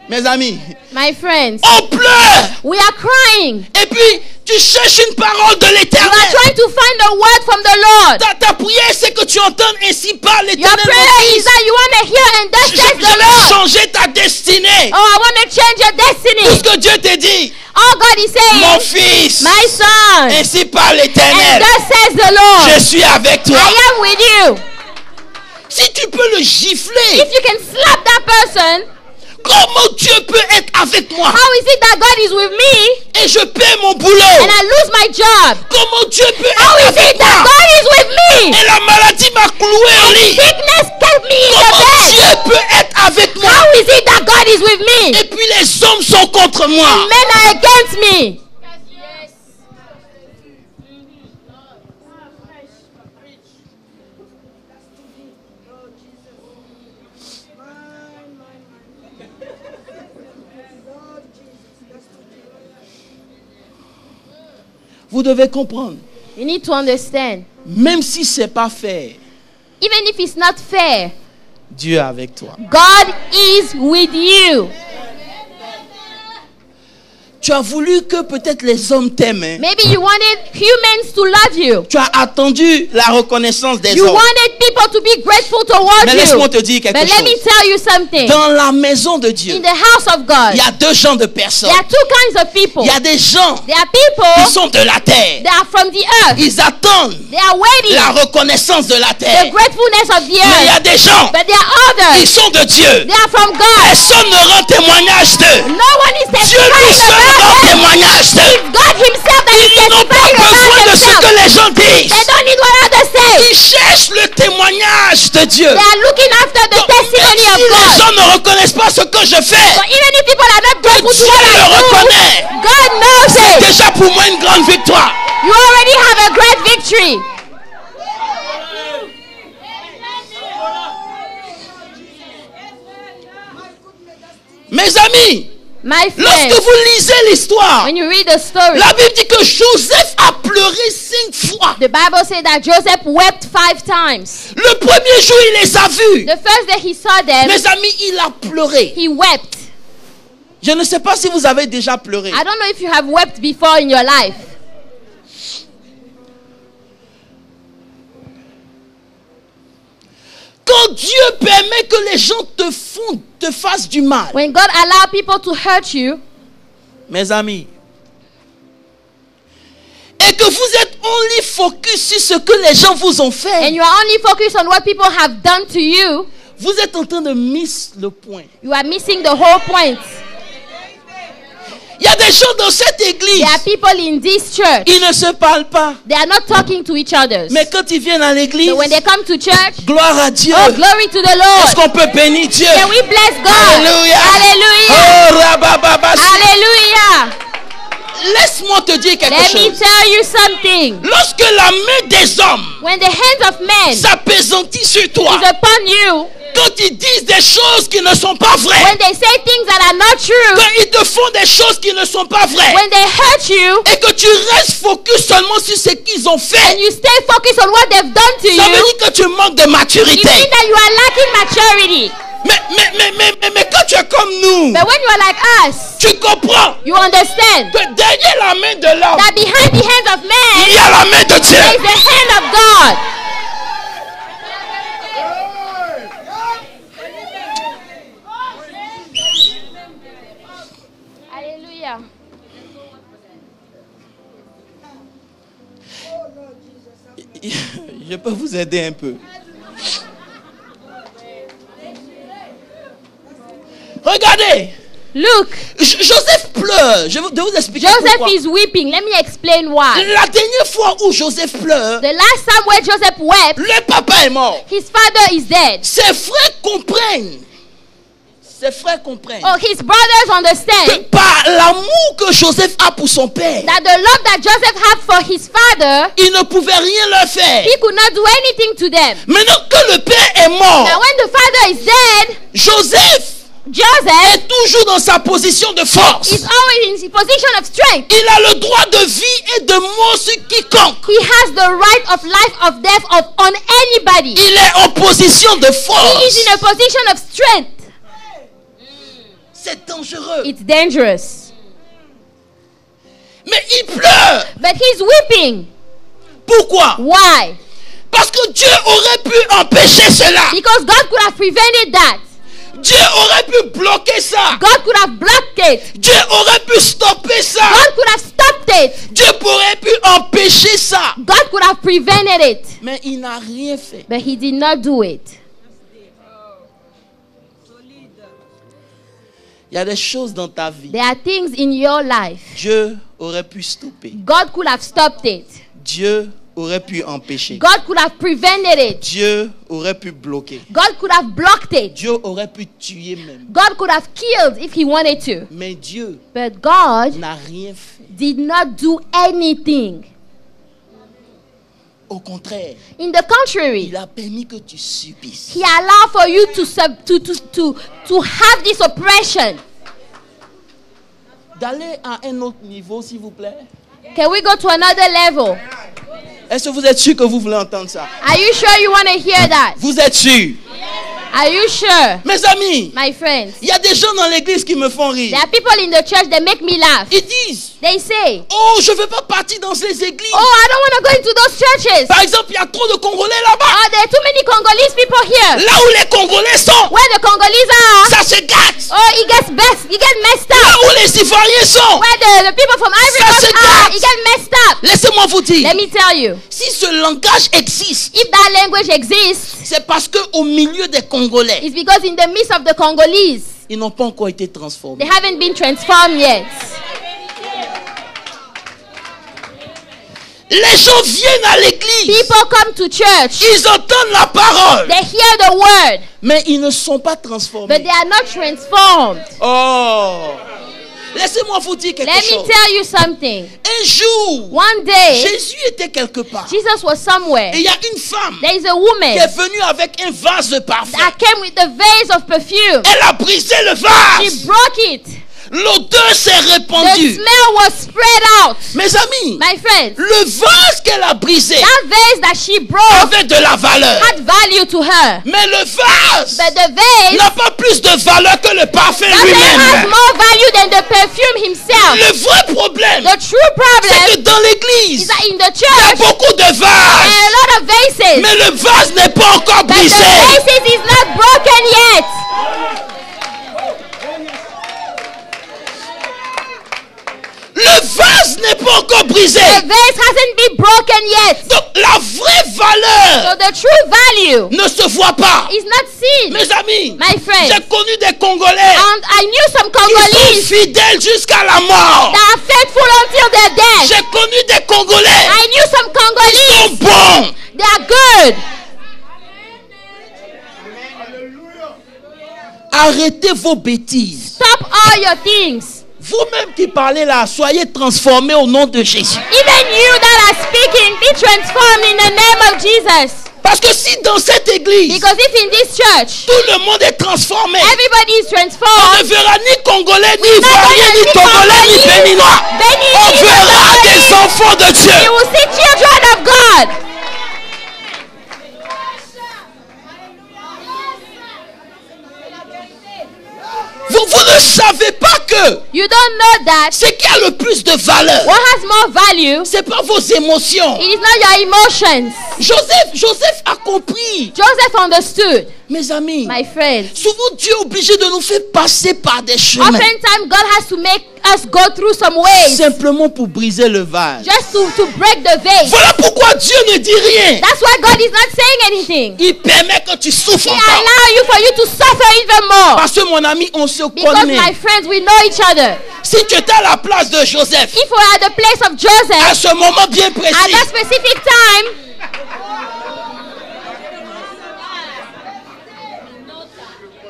Mes amis, My friends, on pleure we are crying. et puis tu cherches une parole de You are l'Éternel. trying to find a word from the Lord. Ta prière, c'est que tu entendes ainsi par Your l'Éternel. prayer mon is fils. that you want to hear and thus Je says the vais Lord. changer ta destinée. Oh, I want to change your Tout destiny. ce que Dieu te dit, All God is mon saying, fils, my son, ainsi par and l'Éternel, thus says the Lord, je suis avec toi. I am with you. Si tu peux le gifler, If you can slap that person, comment Dieu peut être avec moi how is it that God is with me et je perds mon and boulot? I lose my job? Comment Dieu peut How être is avec it that moi God is with me? et la maladie m'a cloué au lit? Sickness kept me in Comment the bed. Dieu peut être avec moi How is it that God is with me? et puis les hommes sont contre moi? Men are against me. Vous devez comprendre, You need to understand. même si c'est pas fair, Even if it's not fair, Dieu est avec toi. God is with you. Tu as voulu que peut-être les hommes t'aiment. Hein? Maybe you wanted humans to love you. Tu as attendu la reconnaissance des You hommes. wanted people to be grateful towards Mais you. laisse-moi te dire quelque But let me chose. tell you something. Dans la maison de Dieu, In the house of God, il y a deux genres de personnes. there are two kinds of people. Il y a des gens There are qui people sont de la terre. that are from the earth. Ils attendent They are waiting la reconnaissance de la the terre. gratefulness of the Mais il y a earth. des gens But there are qui others. sont de Dieu. They are from God. Personne ne rend témoignage d'eux. No one is Dieu lui testifying seul rend about them. témoignage d'eux. It's God himself that is Ils n'ont pas testifying besoin about de ce que themselves. les gens disent. They don't need what others say. Ils cherchent le témoignage de Dieu. They are looking after the Donc, même testimony si of les God. gens ne reconnaissent pas ce que je fais, So even if people are not grateful to Dieu what le I do, reconnaît. God knows C'est it. déjà pour moi une grande victoire. You already have a great victory. Mes amis, My lorsque friends, vous lisez l'histoire, when you read the story, la Bible dit que Joseph a pleuré 5 fois. the Bible says that Joseph wept 5 times. Le premier jour, il les a vus. The first day he saw them, Mes amis, il a pleuré. he wept. Je ne sais pas si vous avez déjà pleuré. I don't know if you have wept before in your life. Quand Dieu permet que les gens te fassent du mal, When God allows people to hurt you, mes amis, et que vous êtes only focus sur ce que les gens vous ont and fait, you are only focused on what people have done to you, vous êtes en train de miss le point. you are missing the whole point. Il y a des gens dans cette église, There are people in this church, ils ne se parlent pas. they are not talking to each other. Mais quand ils viennent à l'église, So when they come to church, gloire à Dieu. oh, glory to the Est-ce Lord. qu'on peut bénir Dieu? Can we bless God? Alléluia. Hallelujah. Oh, rabababa. Hallelujah. Laisse-moi te dire quelque Let me chose. tell you something. Lorsque la main des hommes When the hands of men s'appesantit sur toi, is upon you, quand ils disent des choses qui ne sont pas vraies, when they say things that are not true, quand ils te font des choses qui ne sont pas vraies, when they hurt you, et que tu restes focus seulement sur ce qu'ils ont and fait, you stay focused on what they've done to ça veut you, dire que tu manques de it maturité. means that you are lacking maturity. Mais quand tu es comme nous, nous, But when you are like us, tu comprends you understand que derrière la main de l'homme, that behind the hands of il man y a la main de there is Dieu. the hand of God. Hallelujah. Je peux vous aider un peu. Regardez, Look, Joseph pleure. Je vais vous expliquer Joseph pourquoi. is weeping. Let me explain why. La dernière fois où Joseph pleure, The last time where Joseph wept, le papa est mort. his father is dead. Ses frères comprennent. Ses frères comprennent Oh, his brothers que understand par l'amour que Joseph a pour son père, that the love that Joseph had for his father, il ne pouvait rien leur faire. he could not do anything to them. Maintenant que le père est Now mort, when the father is dead, Joseph Joseph est toujours dans sa position de force. is always in his position of strength. Il a le droit de vie et de mort sur quiconque. He has the right of life, of death, on anybody. Il est en position de He force. is in a position of strength. C'est dangereux. It's dangerous. Mais il pleure. But he's weeping. Pourquoi? Why? Parce que Dieu aurait pu empêcher cela. Because God could have prevented that. Dieu aurait pu bloquer ça. God could have blocked it. Dieu aurait pu stopper ça. God could have stopped it. Dieu pourrait pu empêcher ça. God could have prevented it. Mais il n'a rien fait. But he did not do it. Il y a des choses dans ta vie. There are things in your life. Dieu aurait pu stopper. God could have stopped it. Dieu aurait pu empêcher. God could have prevented it. Dieu aurait pu bloquer. God could have blocked it. Dieu aurait pu tuer même. God could have killed if he wanted to. Mais Dieu But God n'a rien fait. did not do anything. Au contraire, In the contrary, il a permis que tu subisses. he allowed for you to have this oppression. D'aller à un autre niveau, s'il vous plaît. Can we go to another level? Est-ce que vous êtes sûr que vous voulez entendre ça? Are you sure you want to hear that? Vous êtes sûr? Are you sure? Mes amis, My friends, il y a des gens dans l'église qui me font rire. there are people in the church that make me laugh. Ils disent, They say, oh, je ne veux pas partir dans ces églises. oh, I don't want to go into those churches. Par exemple, il y a trop de Congolais là-bas. Oh, there are too many Congolese people here. Là où les Congolais sont, Where the Congolese are, ça se gâte. oh, it gets messed Là up. où les Ivoiriens sont, Where the people from Ivory Ça Coast se are, gâte. it gets messed up. laissez-moi vous dire, Let me tell you, si ce langage existe, if that language exists, c'est parce qu'au milieu des Congolais, it's because in the midst of the Congolese, ils n'ont pas encore été they transformés. haven't been transformed yet. Les gens viennent à l'église, People come to church, ils entendent la parole, they hear the word, mais ils ne sont pas but transformés. they are not transformed. Oh, laissez-moi vous dire quelque Let me chose. tell you something. Un jour, One day, Jésus était quelque part. Jesus was somewhere. Et il y a une femme There is a qui woman est venue avec un vase de parfum. that came with the vase of perfume. Elle a brisé le She vase. broke it. L'odeur s'est The répandue. smell was spread out. Mes amis, My friends, le vase qu'elle a brisé that vase that she broke avait de la valeur. had value to her. Mais le vase But the vase n'a pas plus de valeur que le parfum doesn't have lui-même. more value than the perfume himself. Le vrai problème, The true c'est problem que dans is l'église, that in the il y a church, beaucoup de there are vases. a lot of vases, Mais le vase n'est pas encore but the brisé. vases is not broken yet. Le vase n'est pas encore brisé. The vase hasn't been broken yet. Donc la vraie valeur So the true value ne se voit pas. is not seen. Mes amis, My friends, j'ai connu des Congolais and I knew some qui sont Congolese fidèles jusqu'à la mort. that are faithful until their death. J'ai connu des Congolais I knew some qui sont Congolese, bons. they are good. Arrêtez vos bêtises. Stop all your things. Vous-même qui parlez là, soyez transformés au nom de Jésus. Even you that are speaking, be transformed in the name of Jesus. Parce que si dans cette église, Because if in this church, tout le monde est transformé, everybody is on ne transformed, verra ni Congolais, ni not Ivoiriens, gonna ni see Togolais, ni Congolese, Béninois. Benin, On even verra Congolese. des enfants de you Dieu. will see children of God. Vous Donc vous ne savez pas que You don't know that ce qui a le plus de valeur, what has more value c'est pas vos émotions. it is not your emotions. Joseph a compris. Joseph understood, Mes amis, my friends. souvent Dieu est obligé de nous faire passer par des chemins Oftentimes God has to make us go through some ways simplement pour briser le vase. just to break the vase. Voilà pourquoi Dieu ne dit rien. That's why God is not saying anything. Il permet que tu souffres He encore. allow you for you to suffer even more. Parce que mon ami, on se Because connaît. my friends, we know each other. Si tu étais à la place de Joseph, If we're at the place of à Joseph, ce moment bien at précis, that specific time,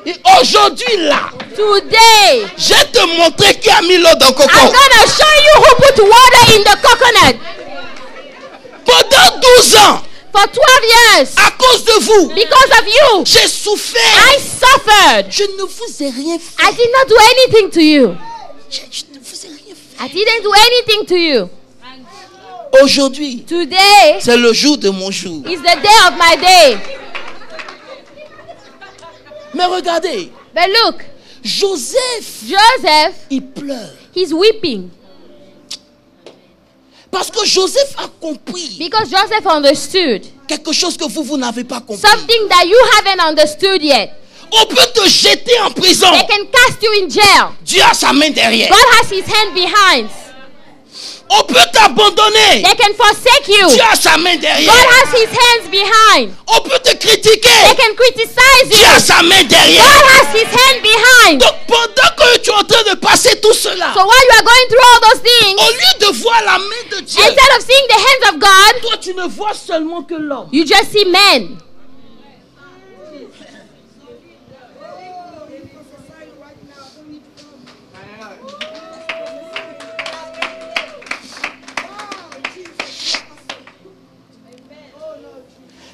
et aujourd'hui là, today, je vais te montrer qui a mis l'eau dans le I'm coco. gonna show you who put water in the coconut. Pendant 12 ans, For 12 years, à cause de vous, because of you, j'ai souffert. I suffered. Je ne vous ai rien fait. I did not do anything to you. Je ne vous ai rien fait. I didn't do anything to you. Aujourd'hui, Today c'est le jour de mon jour. is the day of my day. Mais regardez, But look, Joseph, Joseph, il pleure. he's weeping Parce que Joseph a compris because Joseph understood quelque chose que vous n'avez pas compris. something that you haven't understood yet. On peut te jeter en prison. They can cast you in jail. Dieu a sa main derrière. God has his hand behind. On peut t'abandonner. They can forsake you. Dieu a sa main derrière. God has his hands behind. On peut te They critiquer. can criticize Dieu a you. sa main God derrière. has his hand behind. Donc pendant que tu es en train de passer tout cela, So while you are going through all those things, au lieu de voir la main de Dieu, instead of seeing the hands of God, toi tu ne vois seulement que l'homme. you just see men.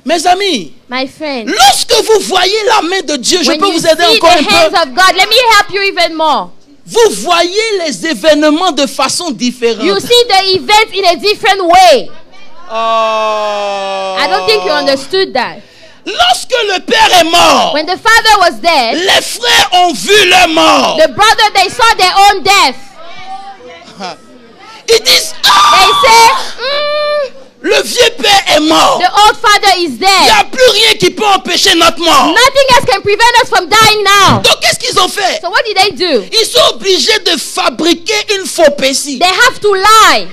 Mes amis, My friend, lorsque vous voyez la main de Dieu, je when peux you vous see aider encore the un peu. hands of God, let me help you even more. Vous voyez les événements de façon différente. You see the event in a different way. Oh. I don't think you understood that. Lorsque le père est mort, When the father was dead, les frères ont vu leur mort. the brother, they saw their own death. Ils disent, They ah, say, le vieux père est mort. the old father is Il n'y dead. a plus rien qui peut empêcher notre mort. Nothing else can prevent us from dying now. Donc qu'est-ce qu'ils ont fait? So what did they do? Ils sont obligés de fabriquer une prophétie. They have to lie.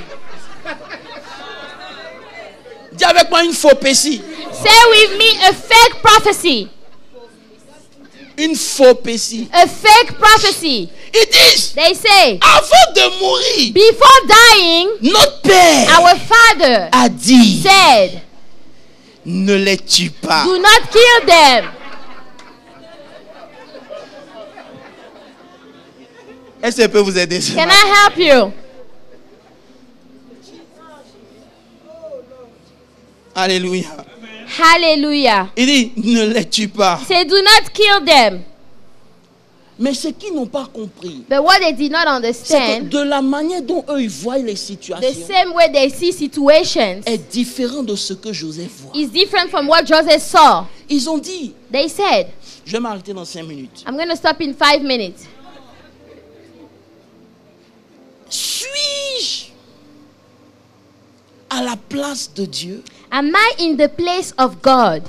Dis avec moi une prophétie. Say with me, a fake prophecy. Une prophétie. A fake prophecy. Ils disent, They say, avant de mourir, before dying, notre père our father a dit, said, ne les tue pas. do not kill them. Est-ce que je peux vous aider ce Can matin? I help you? Alléluia. Hallelujah. Il dit, ne les tue pas. Say, do not kill them. Mais ce qu'ils n'ont pas compris, But what they did not c'est que understand, de la manière dont eux ils voient les the situations same way they see situations est différent de ce que Joseph voit. is different from what Joseph saw. Ils ont dit, They said, je vais m'arrêter dans 5 minutes. I'm going to stop in 5 minutes. Suis-je à la place de Dieu? Am I in the place of God?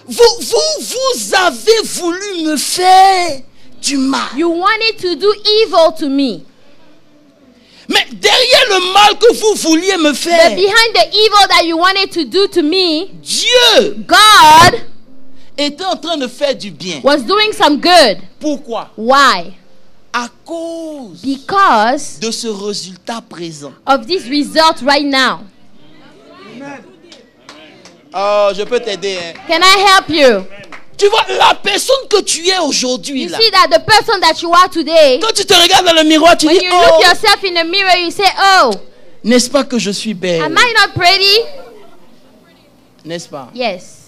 Vous avez voulu me faire du mal. You wanted to do evil to me. Mais derrière le mal que vous vouliez me But faire, behind the evil that you wanted to do to me, Dieu God était en train de faire du bien. was doing some good. Pourquoi? Why? À cause Because de ce résultat présent. of this result right now. Oh, je peux t'aider. Hein. Can I help you? Tu vois, la personne que tu es aujourd'hui, You là, see that the person that you are today, quand tu te regardes dans le miroir, tu when dis, you oh, look yourself in the mirror, you say, oh, n'est-ce pas que je suis belle? am I not pretty? N'est-ce pas? Yes.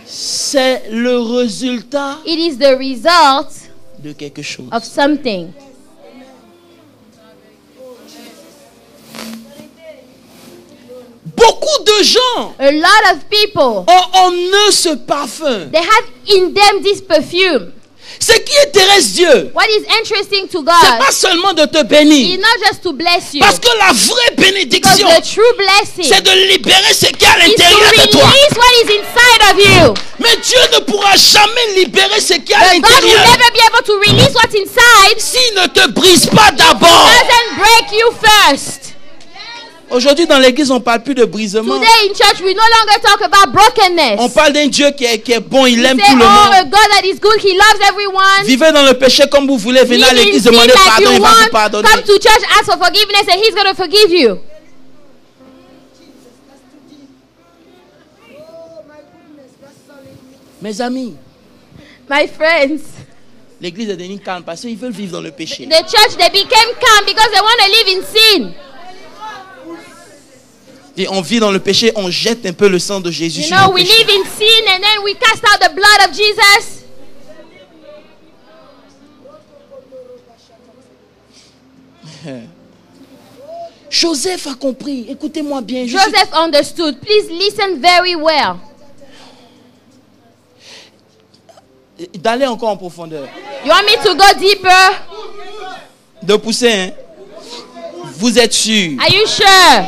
C'est le résultat It is the result de quelque chose. of something. Beaucoup de gens gens A lot of people, ont en eux ce parfum. they have in them this perfume. Ce qui intéresse Dieu, What is interesting to c'est God pas seulement de te is bénir. not just to bless you. Parce que la vraie Because bénédiction, the true blessing c'est de libérer ce qu'il y a à is to l'intérieur de toi. release what is inside of you. Mais Dieu ne pourra jamais libérer ce qu'il y a à But God will l'intérieur never be able to release what's inside. s'il ne te brise pas d'abord. Doesn't break you first. Aujourd'hui, dans l'église, on ne parle plus de brisement. Today in church, we no longer talk about brokenness. On parle d'un Dieu qui est bon, il aime Say, tout le oh, a monde. God that is good, He loves everyone. Vivez dans le péché comme vous voulez, venez à Live in l'église, sin demandez like pardon, you il va vous want. pardonner. Come to church, ask for forgiveness, and He's going to forgive you. Mes amis, My friends, l'église est devenue calme parce qu'ils veulent vivre dans le péché. the church, they became calm because they want to live in sin. Et on vit dans le péché, on jette un peu le sang de Jésus You sur know, le we péché. live in sin and then we cast out the blood of Jesus. Joseph a compris, écoutez-moi bien. Joseph understood. Please listen very well. D'aller encore en profondeur. You want me to go deeper? De pousser, hein. Vous êtes sûrs? Are you sure?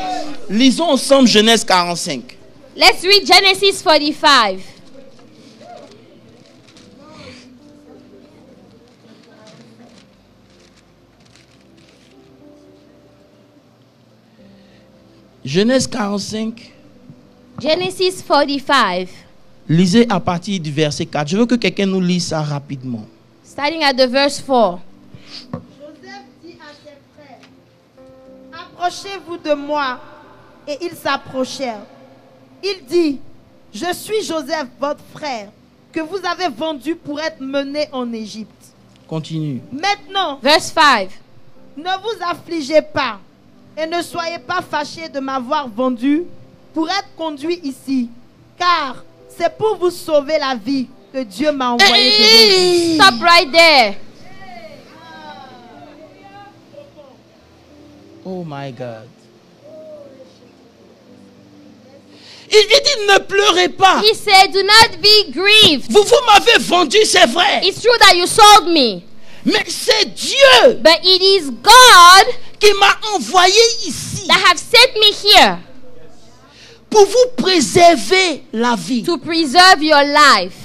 Lisons ensemble Genèse 45. Let's read Genesis 45. Genèse 45. Genesis 45, Lisez à partir du verset 4. Je veux que quelqu'un nous lise ça rapidement. starting at the verse 4. Joseph dit à ses frères, approchez-vous de moi. Et ils s'approchèrent. Il dit, je suis Joseph, votre frère, que vous avez vendu pour être mené en Égypte. Continue. Maintenant, Verse 5. ne vous affligez pas et ne soyez pas fâchés de m'avoir vendu pour être conduit ici, car c'est pour vous sauver la vie que Dieu m'a envoyé devant vous. Stop right there. Oh my God. Il dit ne pleurez pas. He said, do not be grieved. Vous m'avez vendu, c'est vrai. It's true that you sold me, Mais c'est Dieu but it is God qui m'a envoyé ici that have sent me here pour vous préserver la vie. to preserve your life.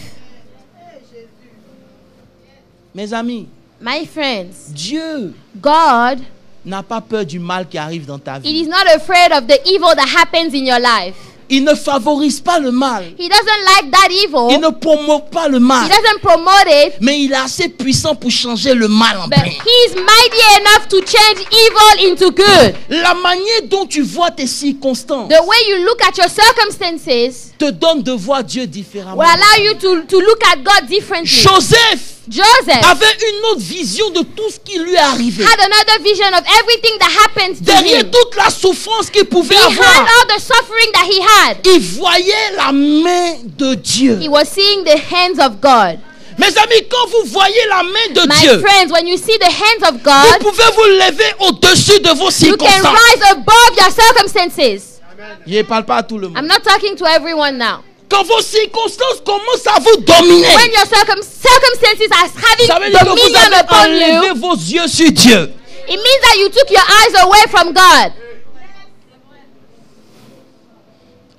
Mes amis, My friends, Dieu God, n'a pas peur du mal qui arrive dans ta it vie. is not afraid of the evil that happens in your life. Il ne favorise pas le mal. He doesn't like that evil. Il ne promeut pas le He mal. doesn't promote it, Mais il est assez puissant pour changer le mal en but bien. he's mighty enough to change evil into good. La manière dont tu vois tes circonstances The way you look at your circumstances te donne de voir Dieu différemment. will allow you to look at God differently. Joseph Joseph avait une autre vision de tout ce qui lui est arrivé. had another vision of everything that happened to Derrière him. toute la souffrance qu'il pouvait Behind avoir, all the suffering that he had, il voyait la main de Dieu. he was seeing the hands of God. Mes amis, quand vous voyez la main de My Dieu, friends, when you see the hands of vous God, pouvez vous lever au-dessus de vos you can circonstances. rise above your circumstances. Je ne parle pas à tout le monde. I'm not talking to everyone now. Quand vos circonstances commencent à vous dominer, When your circumstances are ça veut having dire que vous dominion avez upon enlevé you, vos yeux sur Dieu. it means that you took your eyes away from God.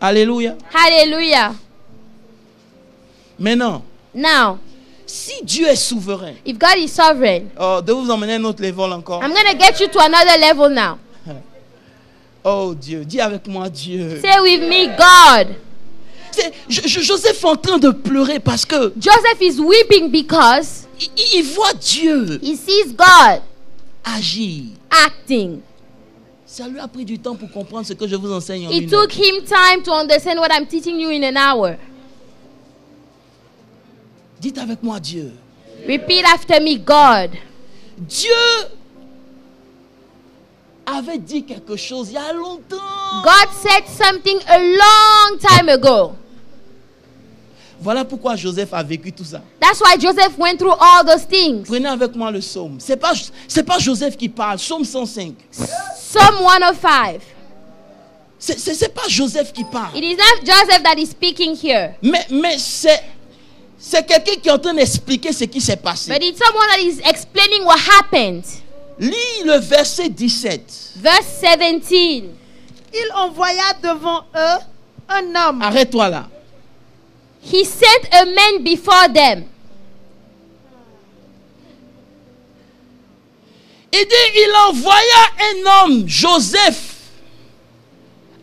Alléluia. Hallelujah. Maintenant, Now, si Dieu est souverain, if God is sovereign, de vous emmener à un autre level encore. I'm going to get you to another level now. Oh Dieu, dis avec moi Dieu. Say with me, God. Joseph est en train de pleurer parce que Joseph is weeping because il voit Dieu he sees God agir. acting. Ça lui a pris du temps pour comprendre ce que je vous enseigne en It une took heure. him time to understand what I'm teaching you in an hour. Dites avec moi Dieu. Repeat after me, God. Dieu avait dit quelque chose il y a longtemps. God said something a long time ago. Voilà pourquoi Joseph a vécu tout ça. That's why Joseph went through all those things. Prenez avec moi le psaume. C'est pas Joseph qui parle. Psaume 105. Psalm 105. c'est pas Joseph qui parle. It is not Joseph that is speaking here. Mais c'est quelqu'un qui est en train d'expliquer ce qui s'est passé. But it's someone that is explaining what happened. Lis le verset 17. Verse 17. Il envoya devant eux un homme. Arrête-toi là. He sent a man before them. Il dit, il envoya un homme, Joseph,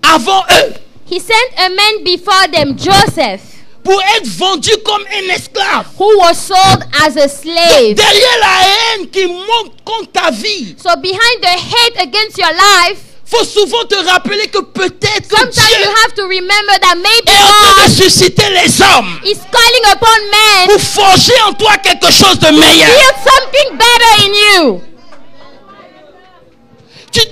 avant eux, He sent a man before them, Joseph, pour être vendu comme un esclave. who was sold as a slave. Derrière la haine qui monte contre ta vie, So behind the hate against your life, faut souvent te rappeler que peut-être que sometimes you Dieu have to remember that maybe est en train de God susciter les hommes is calling upon men pour forger en toi quelque chose de to meilleur. build something better in you.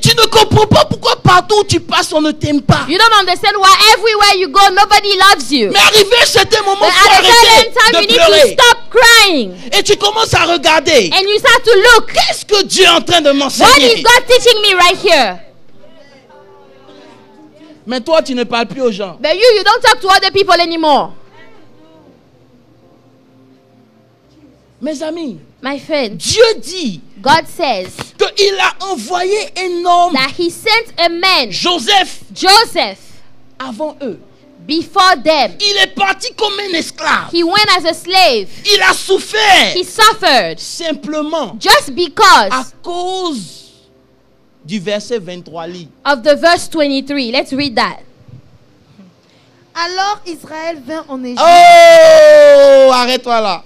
Tu ne comprends pas pourquoi partout où tu passes, on ne t'aime pas. You don't understand why everywhere you go, nobody loves you. Mais arrivé à un certain moment, But il faut at a certain arrêter time, you de need to pleurer. stop crying. Et tu commences à regarder. And you start to look. Qu'est-ce que Dieu est en train de What is m'enseigner? God teaching me right here? Mais toi, tu ne parles plus aux gens. But you don't talk to other people anymore. Mes amis, My friend, Dieu dit God says qu'il a envoyé un homme, that he sent a man, Joseph, Joseph, avant eux. before them. Il est parti comme un esclave. He went as a slave. Il a souffert He suffered simplement just à because cause du verset 23. Lis. of the verse 23. Let's read that. Alors Israël vint en Égypte. Oh, arrête-toi là.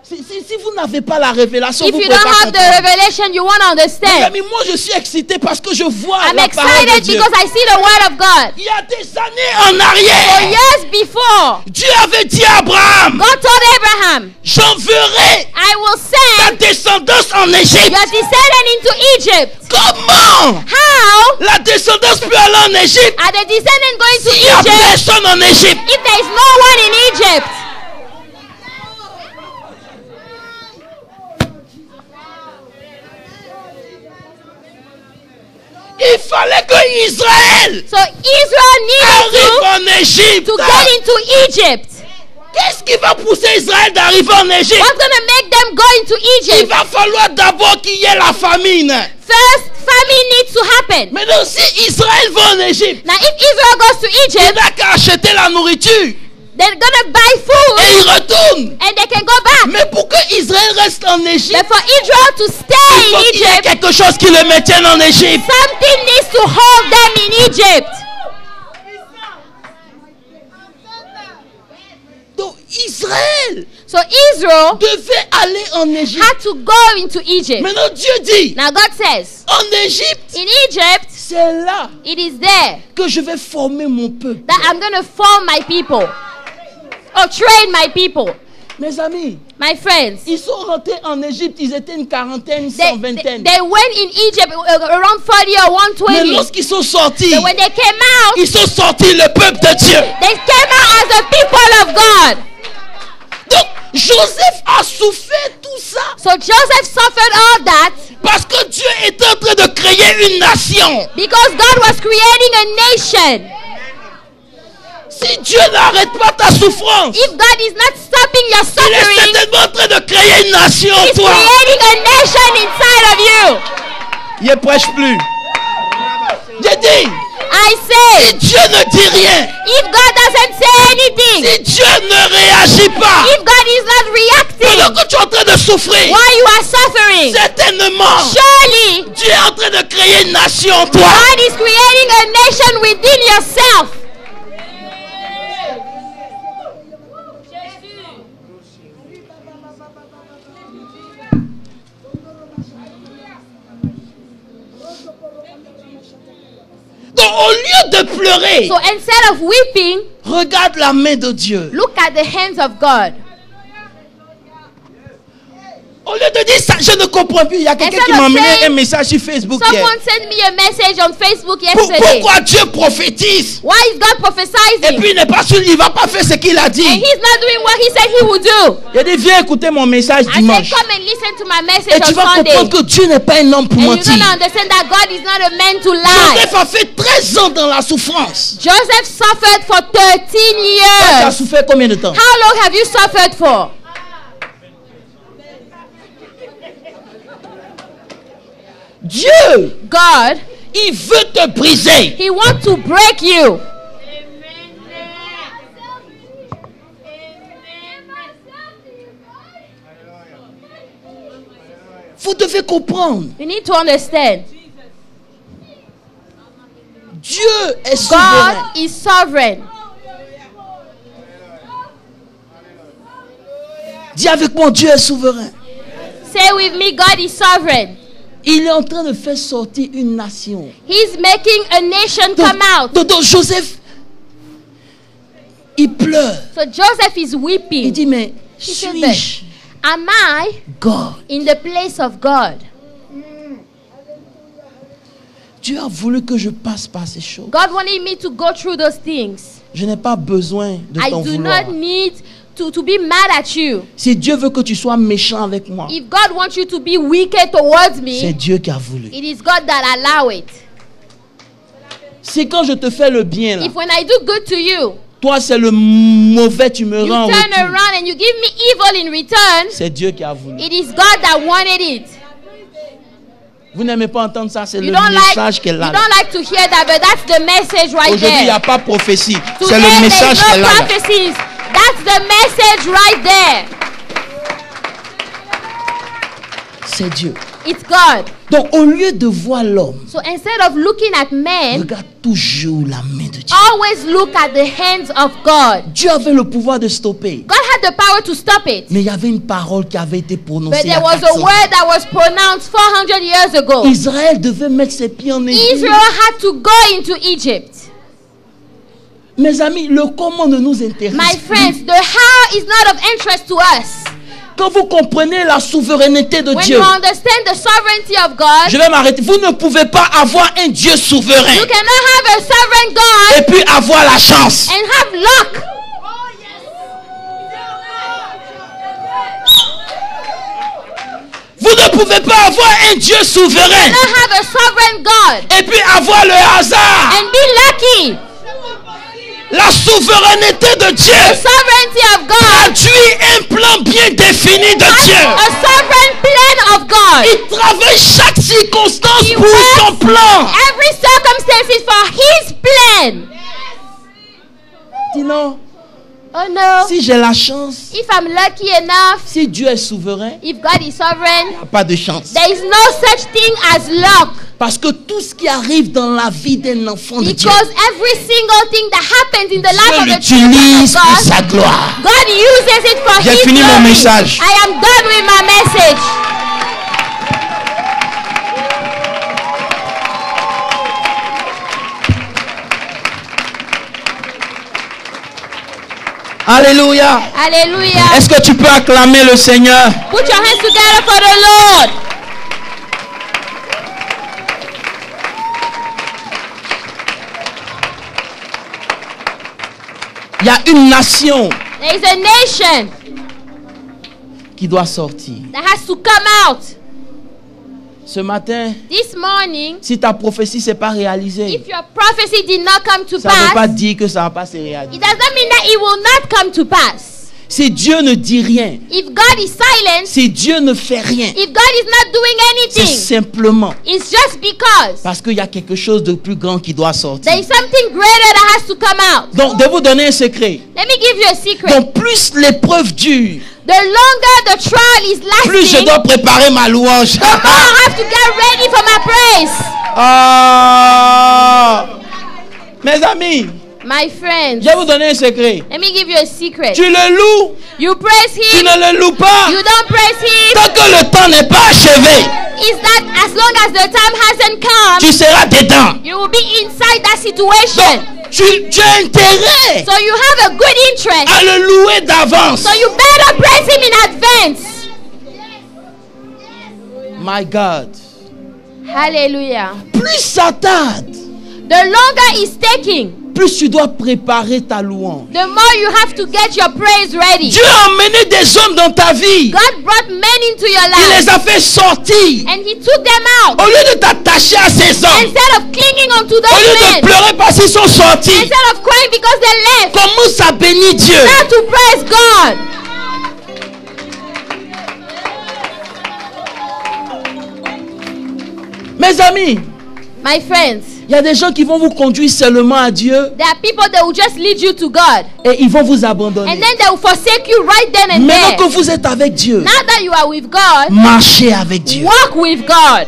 Si vous n'avez pas la révélation, If vous you pouvez don't pas have the comprendre. revelation, you won't Mes understand. amis, moi je suis excité parce que je vois I'm la parole de excited Dieu. because I see the word of God. Il y a des années en For arrière, years before, Dieu avait dit à Abraham, God told Abraham, j'enverrai I will ta send descendance en Égypte. your descendant into Egypt. Comment How la descendance peut aller en Égypte are the descendants going to s'il n'y a Egypt personne en Égypte? if there is no one in Egypt? Il fallait que Israël So Israel needed arrive en Égypte. to get into Egypt. Qu'est-ce qui va pousser Israël d'arriver en Égypte? What's going to make them go into Il Egypt? va falloir d'abord qu'il y ait la famine. First, famine needs to happen. Maintenant, si Israël va en Égypte, Now, if Israel goes to il Egypt, n'a qu'à acheter la nourriture they're going to buy et food il retourne. and they can go back. Mais pour que Israël reste en Égypte, But for Israel to il stay faut in qu'il y ait Egypt, quelque chose qui le maintienne en Égypte. something needs to hold them in Egypt. Donc Israël So Israel devait aller en Égypte. had to go into Egypt. Maintenant Dieu dit, Now God says, en Égypte, in Egypt, c'est là it is there que je vais former mon peuple. that I'm going to form my people or train my people. Mes amis, My friends, ils sont rentrés en Égypte, ils étaient une quarantaine, they 120. went in Egypt around 40 or Mais 120. lorsqu'ils sont sortis, But when they came out, ils sont sortis le peuple de Dieu. they came out as the people of God. Donc Joseph a souffert tout ça So Joseph suffered all that parce que Dieu était en train de créer une nation. because God was creating a nation. Si Dieu n'arrête pas ta souffrance, If God is not stopping your il est suffering, certainement en train de créer une nation en He's toi. creating a nation inside of you. Il ne prêche plus. J'ai dit, I si say, Dieu ne dit rien, if God doesn't say anything, si Dieu ne réagit pas, if God is not pendant reacting que tu es en train de souffrir, while you are suffering, certainement, surely Dieu est en train de créer une nation en toi. God is creating a nation within yourself. Donc au lieu de pleurer, So instead of weeping, regarde la main de Dieu. look at the hands of God. Au lieu de dire ça, je ne comprends plus. Il y a quelqu'un qui m'a envoyé un message sur Facebook hier. Someone sent me a message on Facebook yesterday. Pourquoi Dieu prophétise? Why is God prophesying? Et puis il n'est pas sûr, il ne va pas faire ce qu'il a dit. And he's not doing what he said he would do. Il a dit, viens écouter mon message I dimanche. said, come and listen to my message Et tu vas on Sunday. comprendre que Dieu n'est pas un homme pour And you're mentir. going to understand that God is not a man to lie. Joseph a fait 13 ans dans la souffrance. Joseph suffered for 13 Tu as years. souffert combien de temps? How long have you suffered for? Dieu, God, il veut te briser. he wants to break you. Vous devez comprendre. You need to understand. Dieu est souverain. God is sovereign. Dis avec moi, Dieu est souverain. Say with me, God is sovereign. Il est en train de faire sortir une nation. He's making a nation come out. Donc Joseph, il pleure. So Joseph is Il weeping. dit, mais He said suis-je Am I God? in the place of God? Dieu a voulu que je passe par ces choses. God wanted me to go through those things. Je n'ai pas besoin de I t'en do vouloir. not need to be mad at you. Si Dieu veut que tu sois méchant avec moi, If God wants you to be wicked towards c'est me, Dieu qui a voulu. it is God that allow it. C'est quand je te fais le bien là, If when I do good to you, toi c'est le mauvais, tu me you rends en turn retour. around and you give me evil in return, C'est Dieu qui a voulu. it is God that wanted it. Vous n'aimez pas entendre ça, c'est You le don't message qu'elle a. you don't like to hear that, but that's the message right Aujourd'hui, il n'y there. a pas de prophétie. C'est Today, le message there's qu'elle no a. là. prophecies. That's the message right there. C'est Dieu. It's God. Donc, au lieu de voir l'homme, So instead of looking at men, regarde toujours la main de Dieu. always look at the hands of God. Dieu avait le pouvoir de stopper. God had the power to stop it. Mais il y avait une parole qui avait été prononcée. But il y a there was a 400 ans. word that was pronounced 400 years ago. Israël devait mettre ses pieds en Égypte. Israel had to go into Egypt. Mes amis, le comment ne nous intéresse My plus. friends, the how is not of interest to us. Quand vous comprenez la souveraineté de When Dieu, you understand the sovereignty of God, je vais m'arrêter. Vous ne pouvez pas avoir un Dieu souverain you cannot have a sovereign God et puis avoir la chance. and have luck. Vous ne pouvez pas avoir un Dieu souverain Cannot have a sovereign God et puis avoir le hasard. and be lucky. La souveraineté de The Dieu sovereignty of God, traduit un plan bien défini de Dieu. a sovereign plan of God. Il travaille chaque circonstance He pour son works plan. every circumstances for His plan. Dis non, Oh no. si j'ai la chance, If I'm lucky enough, si Dieu est souverain, if God is sovereign, il n'y a pas de chance. there is no such thing as luck. Parce que tout ce qui arrive dans la vie d'un enfant de Dieu, Because every single thing that happens in the life Dieu of the children l'utilise of pour God, sa gloire. God uses it for J'ai His fini mon glory. message. I am done with my message. Alléluia. Hallelujah. Est-ce que tu peux acclamer le Seigneur? Put your hands together for the Lord. Il y a une nation There is a nation qui doit sortir. that has to come out. Ce matin, This morning, si ta prophétie ne s'est pas réalisée, if your prophecy did not come to ça ne veut pas pass, dire que ça ne va pas se réaliser. it does not mean that it will not come to pass. Si Dieu ne dit rien, If God is silent, si Dieu ne fait rien, if God is not doing c'est anything, simplement it's just because parce qu'il y a quelque chose de plus grand qui doit sortir. there is something greater that has to come out. Donc, de vous donner un secret. Let me give you a secret. Donc, plus l'épreuve dure, The longer the trial is plus je lasting, dois préparer ma louange. the more I have to get ready for my praise. Ah! Mes amis, My friends, je vais vous donner un secret. let me give you a secret. Tu le loues, You praise tu Him, ne le loues pas. you don't praise Him. Tant que le temps n'est pas achevé, Is that as long as the time hasn't come, tu seras dedans. you will be inside that situation. Donc, tu as intérêt So you have a good interest. à le louer d'avance. So you better praise Him in advance. My God. Hallelujah. Plus ça tarde, The longer it's taking, plus tu dois préparer ta louange. the more you have to get your praise ready. Dieu a emmené des hommes dans ta vie. God brought men into your Il life les a fait sortir. and He took them out. Au lieu de t'attacher à ces hommes, Instead of clinging onto au those lieu de men, pleurer parce qu'ils sont sortis, instead of crying because they left, commence à bénir Dieu. start to praise God. Mes amis, My friends, il y a des gens qui vont vous conduire seulement à Dieu there are people that will just lead you to God et ils vont vous and abandonner. then they will forsake you right then and Maintenant que there. vous êtes avec Dieu, Now that you are with God, marchez avec Dieu. walk with God.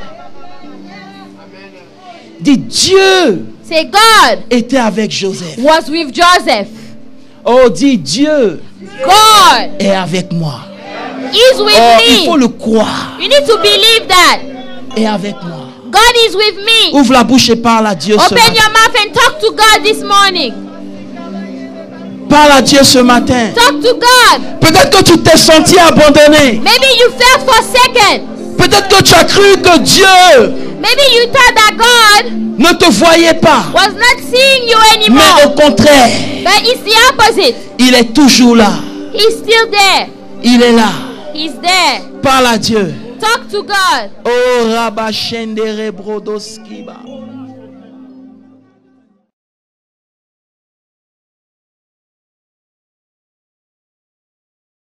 Dis, Dieu Say, God était avec Joseph. was with Joseph. Oh, dis, Dieu God est avec moi. is with Oh, il faut me. le croire. You need to believe that. Et avec moi. God is with me. Ouvre la bouche et parle à Dieu ce Open matin. your mouth and talk to God this morning. Parle à Dieu ce matin. Talk to God. Peut-être que tu t'es senti abandonné. Maybe you felt forsaken. Peut-être que tu as cru que Dieu Maybe you thought that God ne te voyait pas. was not seeing you Mais anymore. au contraire, But it's the opposite. il est toujours là. He's still there. Il est là. He's there. Parle à Dieu. Talk to God. Oh, Rabba Shendere Brodoskiba.